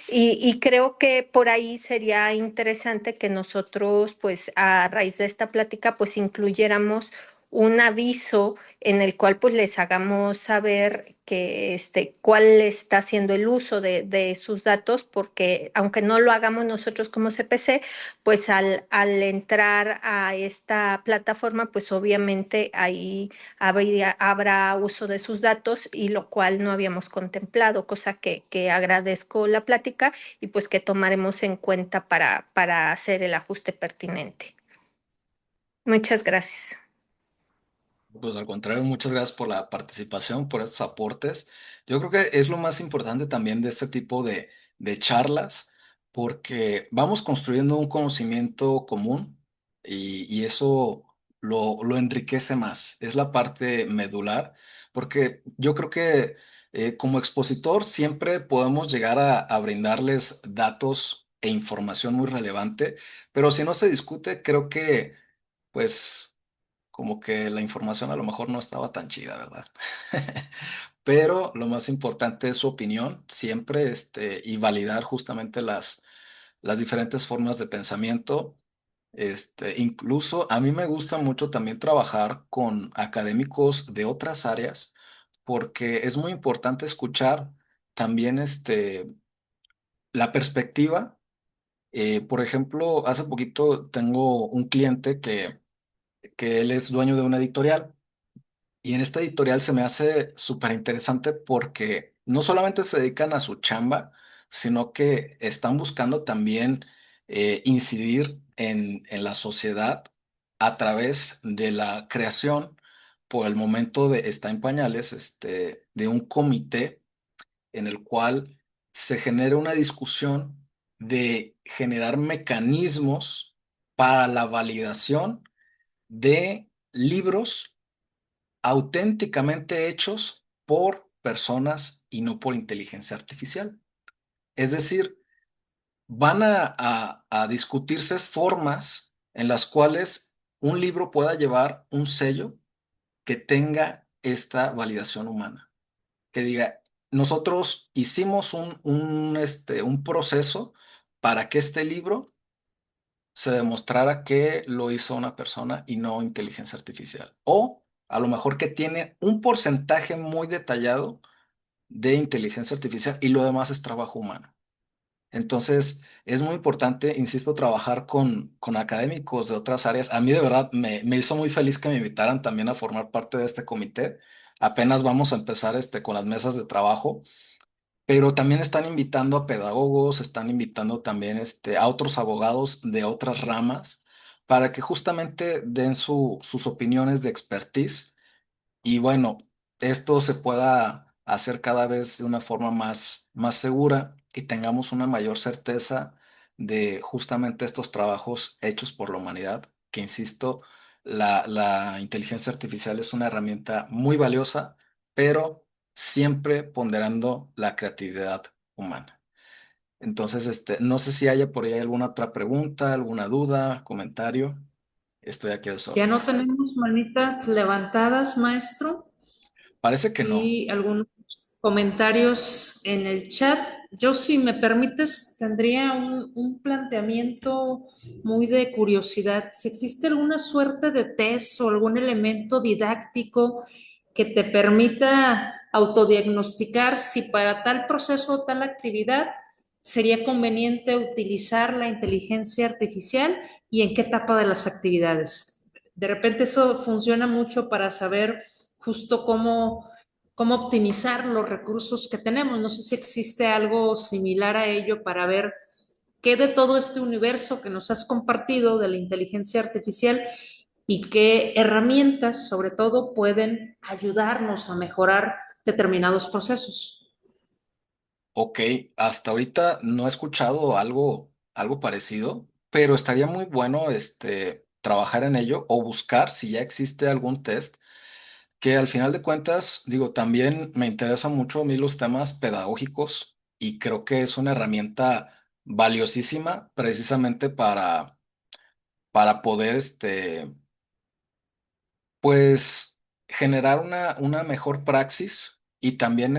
Y creo que por ahí sería interesante que nosotros pues a raíz de esta plática pues incluyéramos un aviso en el cual pues les hagamos saber que cuál está haciendo el uso de sus datos, porque aunque no lo hagamos nosotros como CPC, pues al entrar a esta plataforma, pues obviamente ahí habrá uso de sus datos y lo cual no habíamos contemplado, cosa que agradezco la plática y pues que tomaremos en cuenta para hacer el ajuste pertinente. Muchas gracias.
pues al contrario, muchas gracias por la participación, por estos aportes. Yo creo que es lo más importante también de este tipo de charlas, porque vamos construyendo un conocimiento común y eso lo enriquece más. Es la parte medular, porque yo creo que como expositor siempre podemos llegar a brindarles datos e información muy relevante, pero si no se discute, creo que pues como que la información a lo mejor no estaba tan chida, ¿verdad? Pero lo más importante es su opinión siempre, y validar justamente las diferentes formas de pensamiento. Incluso a mí me gusta mucho también trabajar con académicos de otras áreas porque es muy importante escuchar también la perspectiva. Por ejemplo, hace poquito tengo un cliente que él es dueño de una editorial y en esta editorial se me hace súper interesante porque no solamente se dedican a su chamba, sino que están buscando también incidir en la sociedad a través de la creación, por el momento está en pañales, de un comité en el cual se genera una discusión de generar mecanismos para la validación de libros auténticamente hechos por personas y no por inteligencia artificial. Es decir, van a discutirse formas en las cuales un libro pueda llevar un sello que tenga esta validación humana, que diga, nosotros hicimos un proceso para que este libro se demostrara que lo hizo una persona y no inteligencia artificial. O a lo mejor que tiene un porcentaje muy detallado de inteligencia artificial y lo demás es trabajo humano. Entonces, es muy importante, insisto, trabajar con académicos de otras áreas. A mí de verdad me hizo muy feliz que me invitaran también a formar parte de este comité. Apenas vamos a empezar con las mesas de trabajo, pero también están invitando a pedagogos, están invitando también a otros abogados de otras ramas para que justamente den sus opiniones de expertise y bueno, esto se pueda hacer cada vez de una forma más segura y tengamos una mayor certeza de justamente estos trabajos hechos por la humanidad, que insisto, la inteligencia artificial es una herramienta muy valiosa, pero siempre ponderando la creatividad humana. Entonces, no sé si haya por ahí alguna otra pregunta, alguna duda, comentario. Estoy aquí a sus
Ya no
órdenes.
tenemos manitas levantadas, maestro,
Parece que no.
y algunos comentarios en el chat. Yo, si me permites, tendría un planteamiento muy de curiosidad. Si existe alguna suerte de test o algún elemento didáctico que te permita autodiagnosticar si para tal proceso o tal actividad sería conveniente utilizar la inteligencia artificial y en qué etapa de las actividades. De repente eso funciona mucho para saber justo cómo optimizar los recursos que tenemos. No sé si existe algo similar a ello para ver qué de todo este universo que nos has compartido de la inteligencia artificial y qué herramientas, sobre todo, pueden ayudarnos a mejorar determinados procesos.
Ok, hasta ahorita no he escuchado algo parecido, pero estaría muy bueno trabajar en ello o buscar si ya existe algún test que al final de cuentas, digo, también me interesan mucho a mí los temas pedagógicos y creo que es una herramienta valiosísima precisamente para poder, pues, generar una mejor praxis y también,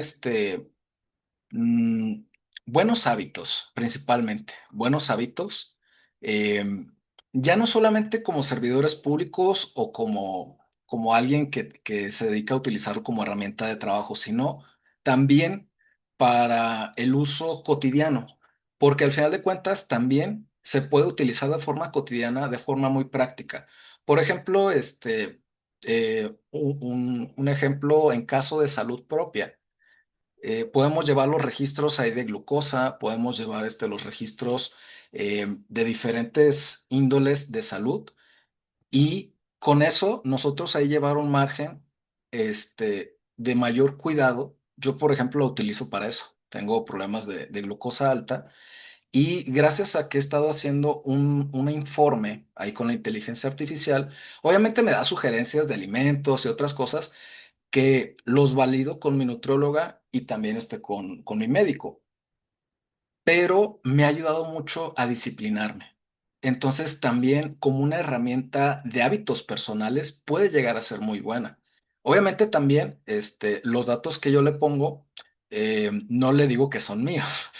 Mm, buenos hábitos, principalmente, buenos hábitos, em, ya no solamente como servidores públicos o como alguien que se dedica a utilizarlo como herramienta de trabajo, sino también para el uso cotidiano, porque al final de cuentas también se puede utilizar de forma cotidiana, de forma muy práctica. Por ejemplo, un ejemplo en caso de salud propia. Podemos llevar los registros ahí de glucosa, podemos llevar los registros de diferentes índoles de salud y con eso nosotros ahí llevar un margen de mayor cuidado. Yo, por ejemplo, lo utilizo para eso. Tengo problemas de glucosa alta y gracias a que he estado haciendo un informe ahí con la inteligencia artificial, obviamente me da sugerencias de alimentos y otras cosas que los valido con mi nutrióloga y también con mi médico. pero me ha ayudado mucho a disciplinarme. Entonces, también como una herramienta de hábitos personales puede llegar a ser muy buena. Obviamente también los datos que yo le pongo, no le digo que son míos,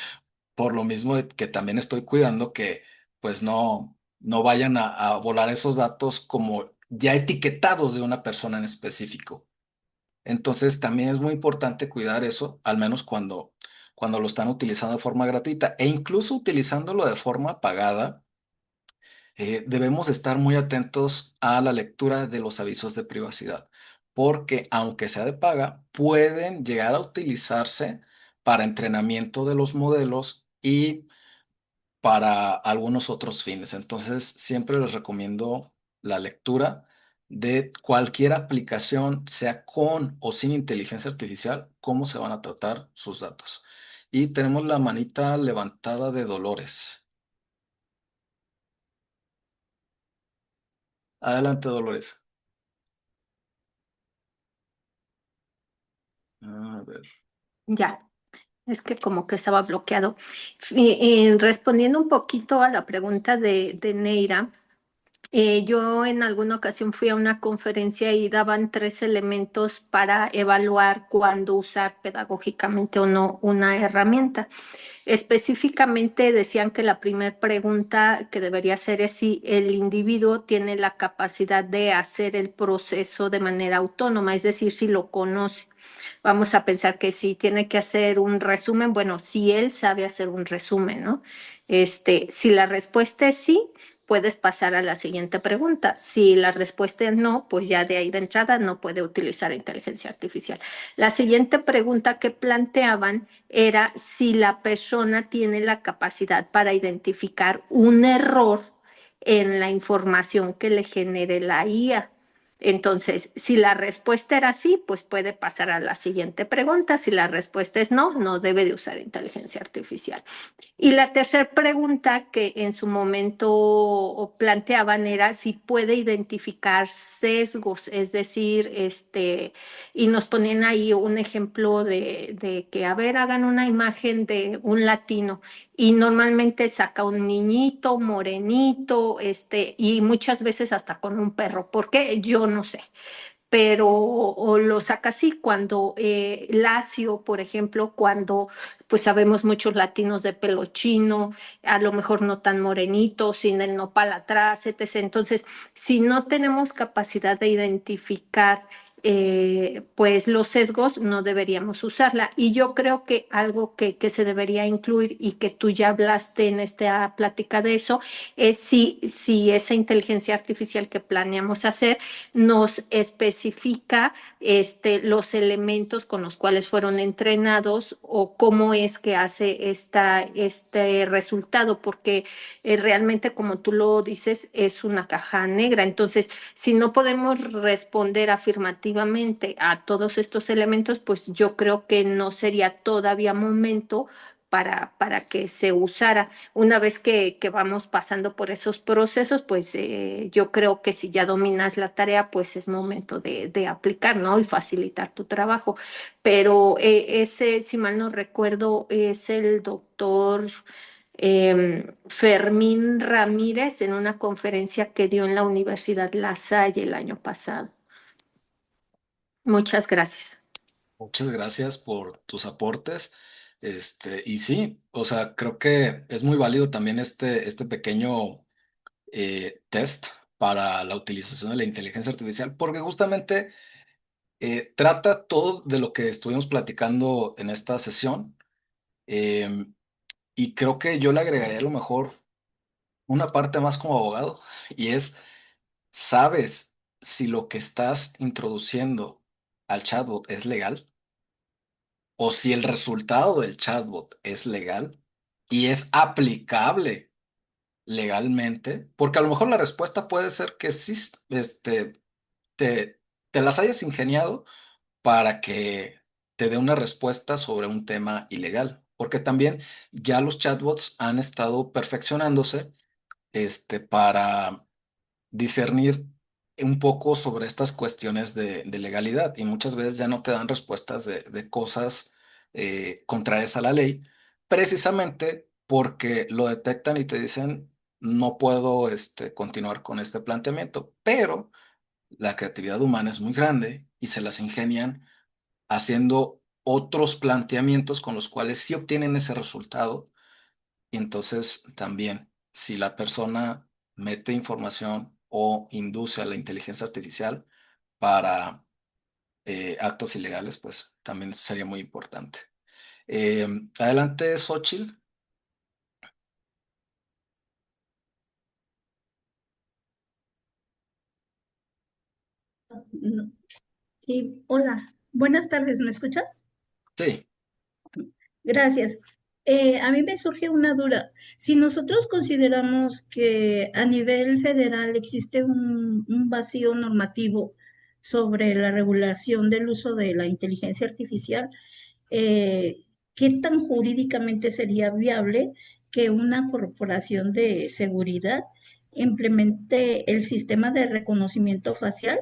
por lo mismo de que también estoy cuidando que pues no vayan a volar esos datos como ya etiquetados de una persona en específico. Entonces, también es muy importante cuidar eso, al menos cuando lo están utilizando de forma gratuita e incluso utilizándolo de forma pagada. Debemos estar muy atentos a la lectura de los avisos de privacidad, porque aunque sea de paga, pueden llegar a utilizarse para entrenamiento de los modelos y para algunos otros fines. Entonces, siempre les recomiendo la lectura de cualquier aplicación, sea con o sin inteligencia artificial, cómo se van a tratar sus datos. Y tenemos la manita levantada de Dolores. Adelante, Dolores. A ver.
Ya, es que como que estaba bloqueado. Respondiendo un poquito a la pregunta de Neira, yo en alguna ocasión fui a una conferencia y daban 3 elementos para evaluar cuándo usar pedagógicamente o no una herramienta. Específicamente decían que la primera pregunta que debería hacer es si el individuo tiene la capacidad de hacer el proceso de manera autónoma, es decir, si lo conoce. Vamos a pensar que si tiene que hacer un resumen, bueno, si él sabe hacer un resumen, ¿no? Si la respuesta es sí, puedes pasar a la siguiente pregunta. Si la respuesta es no, pues ya de ahí de entrada no puede utilizar inteligencia artificial. La siguiente pregunta que planteaban era si la persona tiene la capacidad para identificar un error en la información que le genere la IA. Entonces, si la respuesta era sí, pues puede pasar a la siguiente pregunta. Si la respuesta es no, no debe de usar inteligencia artificial. Y la tercera pregunta que en su momento planteaban era si puede identificar sesgos, es decir, y nos ponían ahí un ejemplo de que, a ver, hagan una imagen de un latino y normalmente saca un niñito morenito, y muchas veces hasta con un perro. ¿Por qué? Yo no sé, pero o lo saca así cuando lacio, por ejemplo, cuando pues sabemos muchos latinos de pelo chino, a lo mejor no tan morenitos, sin el nopal atrás, etc. Entonces, si no tenemos capacidad de identificar pues los sesgos, no deberíamos usarla. Y yo creo que algo que se debería incluir y que tú ya hablaste en esta plática de eso, es si esa inteligencia artificial que planeamos hacer nos especifica los elementos con los cuales fueron entrenados o cómo es que hace este resultado, porque realmente, como tú lo dices, es una caja negra. Entonces, si no podemos responder afirmativamente a todos estos elementos, pues yo creo que no sería todavía momento para que se usara. Una vez que vamos pasando por esos procesos, pues yo creo que si ya dominas la tarea, pues es momento de aplicar, ¿no? Y facilitar tu trabajo. Pero ese, si mal no recuerdo, es el doctor Fermín Ramírez en una conferencia que dio en la Universidad La Salle el año pasado. Muchas gracias.
Muchas gracias por tus aportes. Y sí, o sea, creo que es muy válido también este pequeño test para la utilización de la inteligencia artificial, porque justamente trata todo de lo que estuvimos platicando en esta sesión. em, y creo que yo le agregaría a lo mejor una parte más como abogado, y es, ¿sabes si lo que estás introduciendo al chatbot es legal? O si el resultado del chatbot es legal y es aplicable legalmente, porque a lo mejor la respuesta puede ser que sí, te, te las hayas ingeniado para que te dé una respuesta sobre un tema ilegal, porque también ya los chatbots han estado perfeccionándose, para discernir un poco sobre estas cuestiones de legalidad y muchas veces ya no te dan respuestas de cosas contrarias a la ley, precisamente porque lo detectan y te dicen, no puedo continuar con este planteamiento, pero la creatividad humana es muy grande y se las ingenian haciendo otros planteamientos con los cuales sí obtienen ese resultado. Y entonces también, si la persona mete información o induce a la inteligencia artificial para actos ilegales, pues también sería muy importante. Eh, Adelante, Xochitl.
No. Sí, hola. Buenas tardes, ¿me escuchas?
Sí.
Gracias. A mí me surge una duda. Si nosotros consideramos que a nivel federal existe un vacío normativo sobre la regulación del uso de la inteligencia artificial, ¿qué tan jurídicamente sería viable que una corporación de seguridad implemente el sistema de reconocimiento facial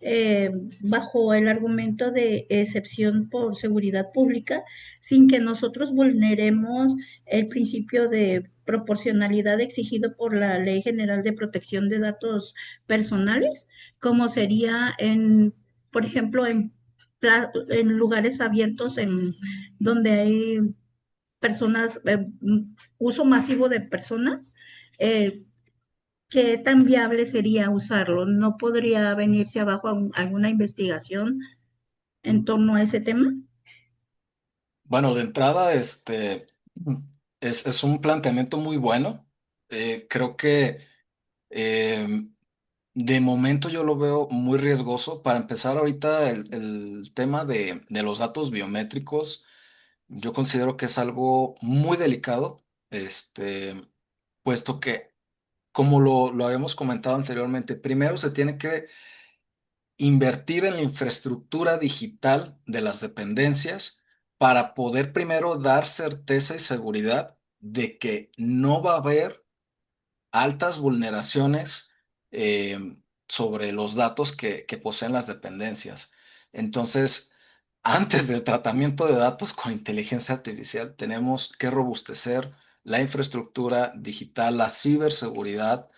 eh, bajo el argumento de excepción por seguridad pública, sin que nosotros vulneremos el principio de proporcionalidad exigido por la Ley General de Protección de Datos Personales, como sería por ejemplo, en lugares abiertos donde hay personas, uso masivo de personas, eh, ¿qué tan viable sería usarlo? ¿No podría venirse abajo alguna investigación en torno a ese tema?
Bueno, de entrada, es un planteamiento muy bueno. Creo que eh, de momento yo lo veo muy riesgoso. Para empezar, ahorita el tema de los datos biométricos, yo considero que es algo muy delicado, puesto que, como lo habíamos comentado anteriormente, primero se tiene que invertir en la infraestructura digital de las dependencias para poder primero dar certeza y seguridad de que no va a haber altas vulneraciones eh, sobre los datos que poseen las dependencias. Entonces, antes del tratamiento de datos con inteligencia artificial, tenemos que robustecer la infraestructura digital, la ciberseguridad,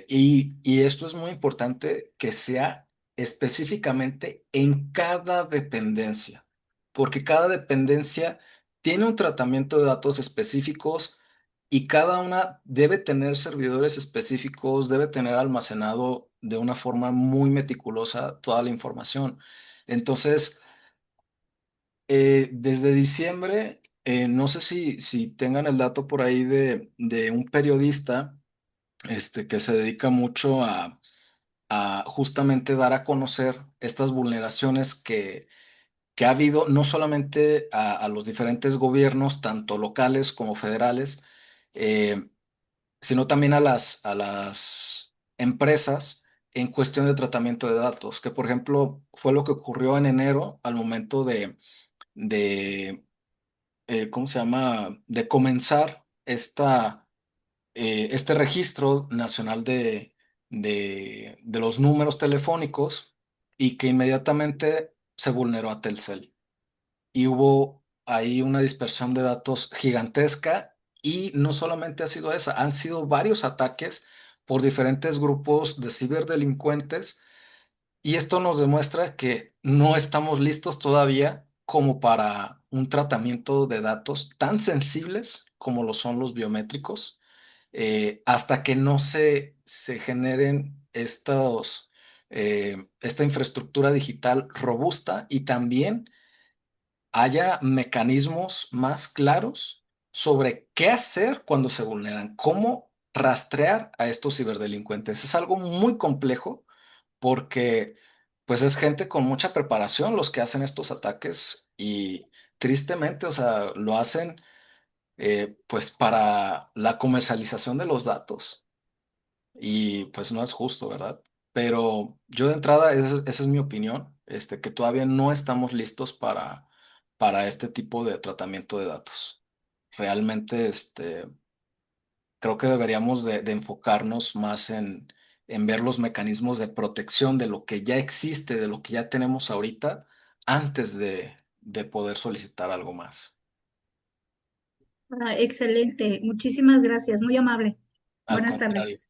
y esto es muy importante que sea específicamente en cada dependencia, porque cada dependencia tiene un tratamiento de datos específicos y cada una debe tener servidores específicos, debe tener almacenado de una forma muy meticulosa toda la información. Entonces, desde diciembre, no sé si tengan el dato por ahí de un periodista que se dedica mucho a justamente dar a conocer estas vulneraciones que ha habido no solamente a los diferentes gobiernos, tanto locales como federales, eh, sino también a las empresas en cuestión de tratamiento de datos, que por ejemplo fue lo que ocurrió en enero al momento de ¿cómo se llama? De comenzar este registro nacional de los números telefónicos y que inmediatamente se vulneró a Telcel. Y hubo ahí una dispersión de datos gigantesca y no solamente ha sido esa, han sido varios ataques por diferentes grupos de ciberdelincuentes y esto nos demuestra que no estamos listos todavía como para un tratamiento de datos tan sensibles como lo son los biométricos, hasta que no se generen esta infraestructura digital robusta y también haya mecanismos más claros sobre qué hacer cuando se vulneran, cómo rastrear a estos ciberdelincuentes. Es algo muy complejo porque pues es gente con mucha preparación los que hacen estos ataques y tristemente, o sea, lo hacen pues para la comercialización de los datos y pues no es justo, ¿verdad? Pero yo de entrada, esa es mi opinión, que todavía no estamos listos para este tipo de tratamiento de datos. Realmente, creo que deberíamos de enfocarnos más en ver los mecanismos de protección de lo que ya existe, de lo que ya tenemos ahorita, antes de poder solicitar algo más.
Excelente, muchísimas gracias, muy amable.
Al
Buenas
contrario.
tardes.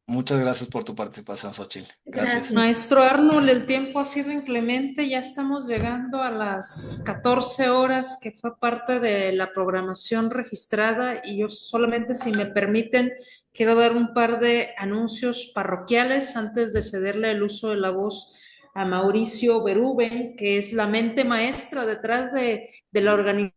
Muchas gracias por tu participación, Xochitl. Gracias.
Gracias.
Maestro Arnold, el tiempo ha sido inclemente, ya estamos llegando a las 14 horas que fue parte de la programación registrada y yo solamente, si me permiten, quiero dar un par de anuncios parroquiales antes de cederle el uso de la voz a Mauricio Berúben, que es la mente maestra detrás de la organización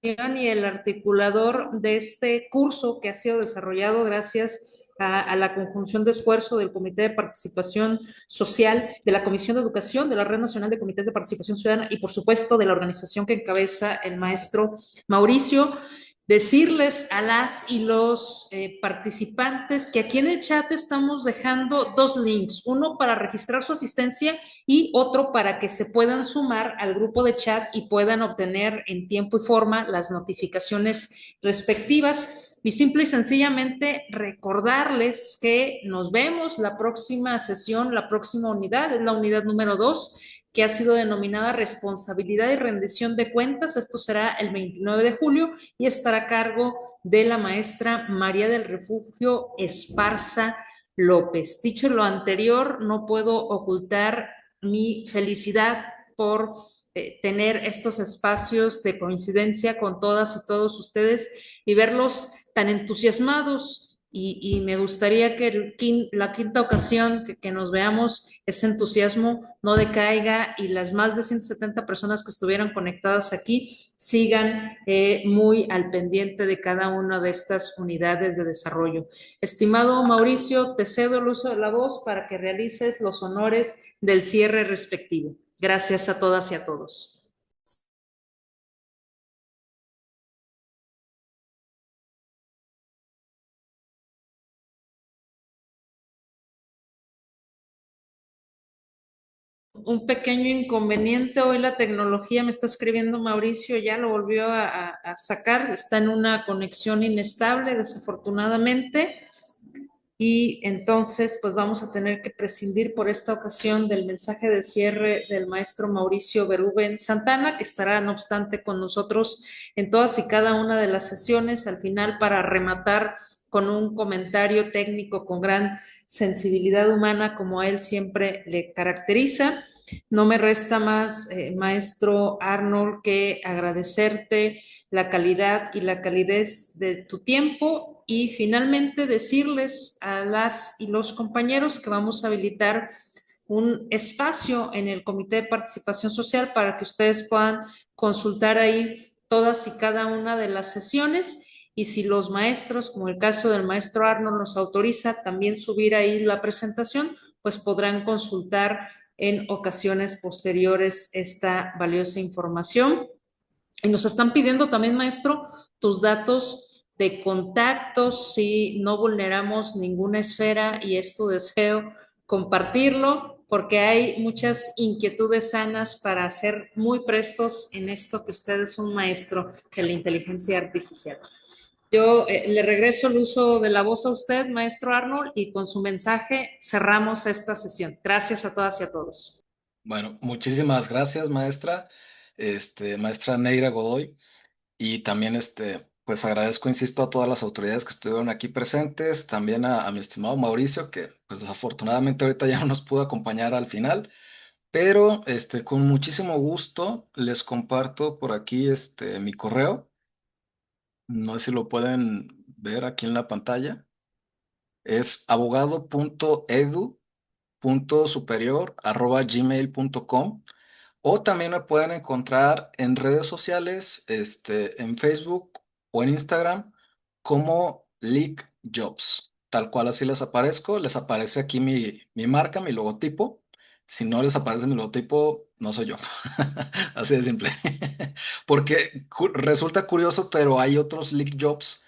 y el articulador de este curso que ha sido desarrollado gracias a la conjunción de esfuerzo del Comité de Participación Social, de la Comisión de Educación, de la Red Nacional de Comités de Participación Ciudadana y, por supuesto, de la organización que encabeza el maestro Mauricio. Decirles a las y los participantes que aquí en el chat estamos dejando dos links, uno para registrar su asistencia y otro para que se puedan sumar al grupo de chat y puedan obtener en tiempo y forma las notificaciones respectivas. Y simple y sencillamente recordarles que nos vemos la próxima sesión, la próxima unidad, es la unidad número 2, que ha sido denominada Responsabilidad y Rendición de Cuentas. Esto será el 29 de julio y estará a cargo de la maestra María del Refugio Esparza López. Dicho lo anterior, no puedo ocultar mi felicidad por tener estos espacios de coincidencia con todas y todos ustedes y verlos tan entusiasmados. Y me gustaría que la quinta ocasión que nos veamos, ese entusiasmo no decaiga y las más de 170 personas que estuvieron conectadas aquí sigan muy al pendiente de cada una de estas unidades de desarrollo. Estimado Mauricio, te cedo el uso de la voz para que realices los honores del cierre respectivo. Gracias a todas y a todos. Un pequeño inconveniente, hoy la tecnología, me está escribiendo Mauricio, ya lo volvió a sacar, está en una conexión inestable, desafortunadamente, y entonces pues vamos a tener que prescindir por esta ocasión del mensaje de cierre del maestro Mauricio Berúben Santana, que estará no obstante con nosotros en todas y cada una de las sesiones, al final para rematar con un comentario técnico con gran sensibilidad humana como a él siempre le caracteriza. No me resta más, maestro Arnold, que agradecerte la calidad y la calidez de tu tiempo y finalmente decirles a las y los compañeros que vamos a habilitar un espacio en el Comité de Participación Social para que ustedes puedan consultar ahí todas y cada una de las sesiones y si los maestros, como el caso del maestro Arnold, nos autoriza también subir ahí la presentación, pues podrán consultar en ocasiones posteriores esta valiosa información. Y nos están pidiendo también, maestro, tus datos de contacto si no vulneramos ninguna esfera y es tu deseo compartirlo porque hay muchas inquietudes sanas para ser muy prestos en esto que usted es un maestro de la inteligencia artificial. Yo le regreso el uso de la voz a usted, maestro Arnold, y con su mensaje cerramos esta sesión. Gracias a todas y a todos.
Bueno, muchísimas gracias, maestra, maestra Neira Godoy. Y también, pues agradezco, insisto, a todas las autoridades que estuvieron aquí presentes, también a mi estimado Mauricio, que pues desafortunadamente ahorita ya no nos pudo acompañar al final, pero con muchísimo gusto les comparto por aquí mi correo. No sé si lo pueden ver aquí en la pantalla. Es abogado.edu.superior@gmail.com. O también me pueden encontrar en redes sociales, en Facebook o en Instagram como Leak Jobs. Tal cual así les aparezco, les aparece aquí mi marca, mi logotipo. Si no les aparece mi logotipo, no soy yo. Así de simple. Porque resulta curioso, pero hay otros Leak Jobs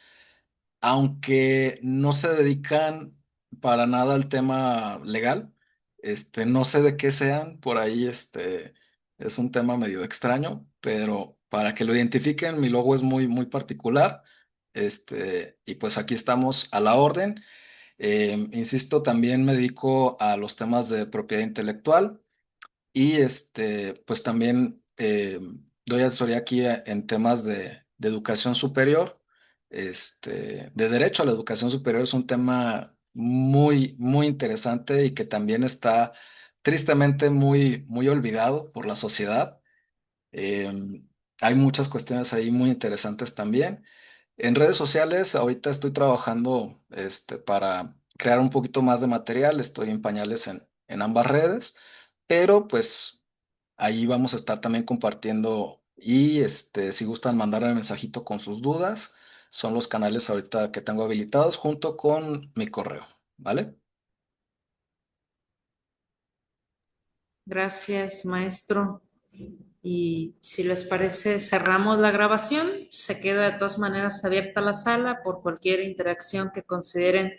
aunque no se dedican para nada al tema legal, no sé de qué sean, por ahí es un tema medio extraño, pero para que lo identifiquen, mi logo es muy, muy particular, y pues aquí estamos a la orden. Insisto, también me dedico a los temas de propiedad intelectual y pues también doy asesoría aquí en temas de educación superior. De derecho a la educación superior es un tema muy, muy interesante y que también está tristemente muy, muy olvidado por la sociedad. Hay muchas cuestiones ahí muy interesantes también. En redes sociales, ahorita estoy trabajando para crear un poquito más de material. Estoy en pañales en ambas redes, pero pues ahí vamos a estar también compartiendo y si gustan mandarme un mensajito con sus dudas, son los canales ahorita que tengo habilitados junto con mi correo, ¿vale?
Gracias, maestro. Y si les parece, cerramos la grabación. Se queda de todas maneras abierta la sala por cualquier interacción que consideren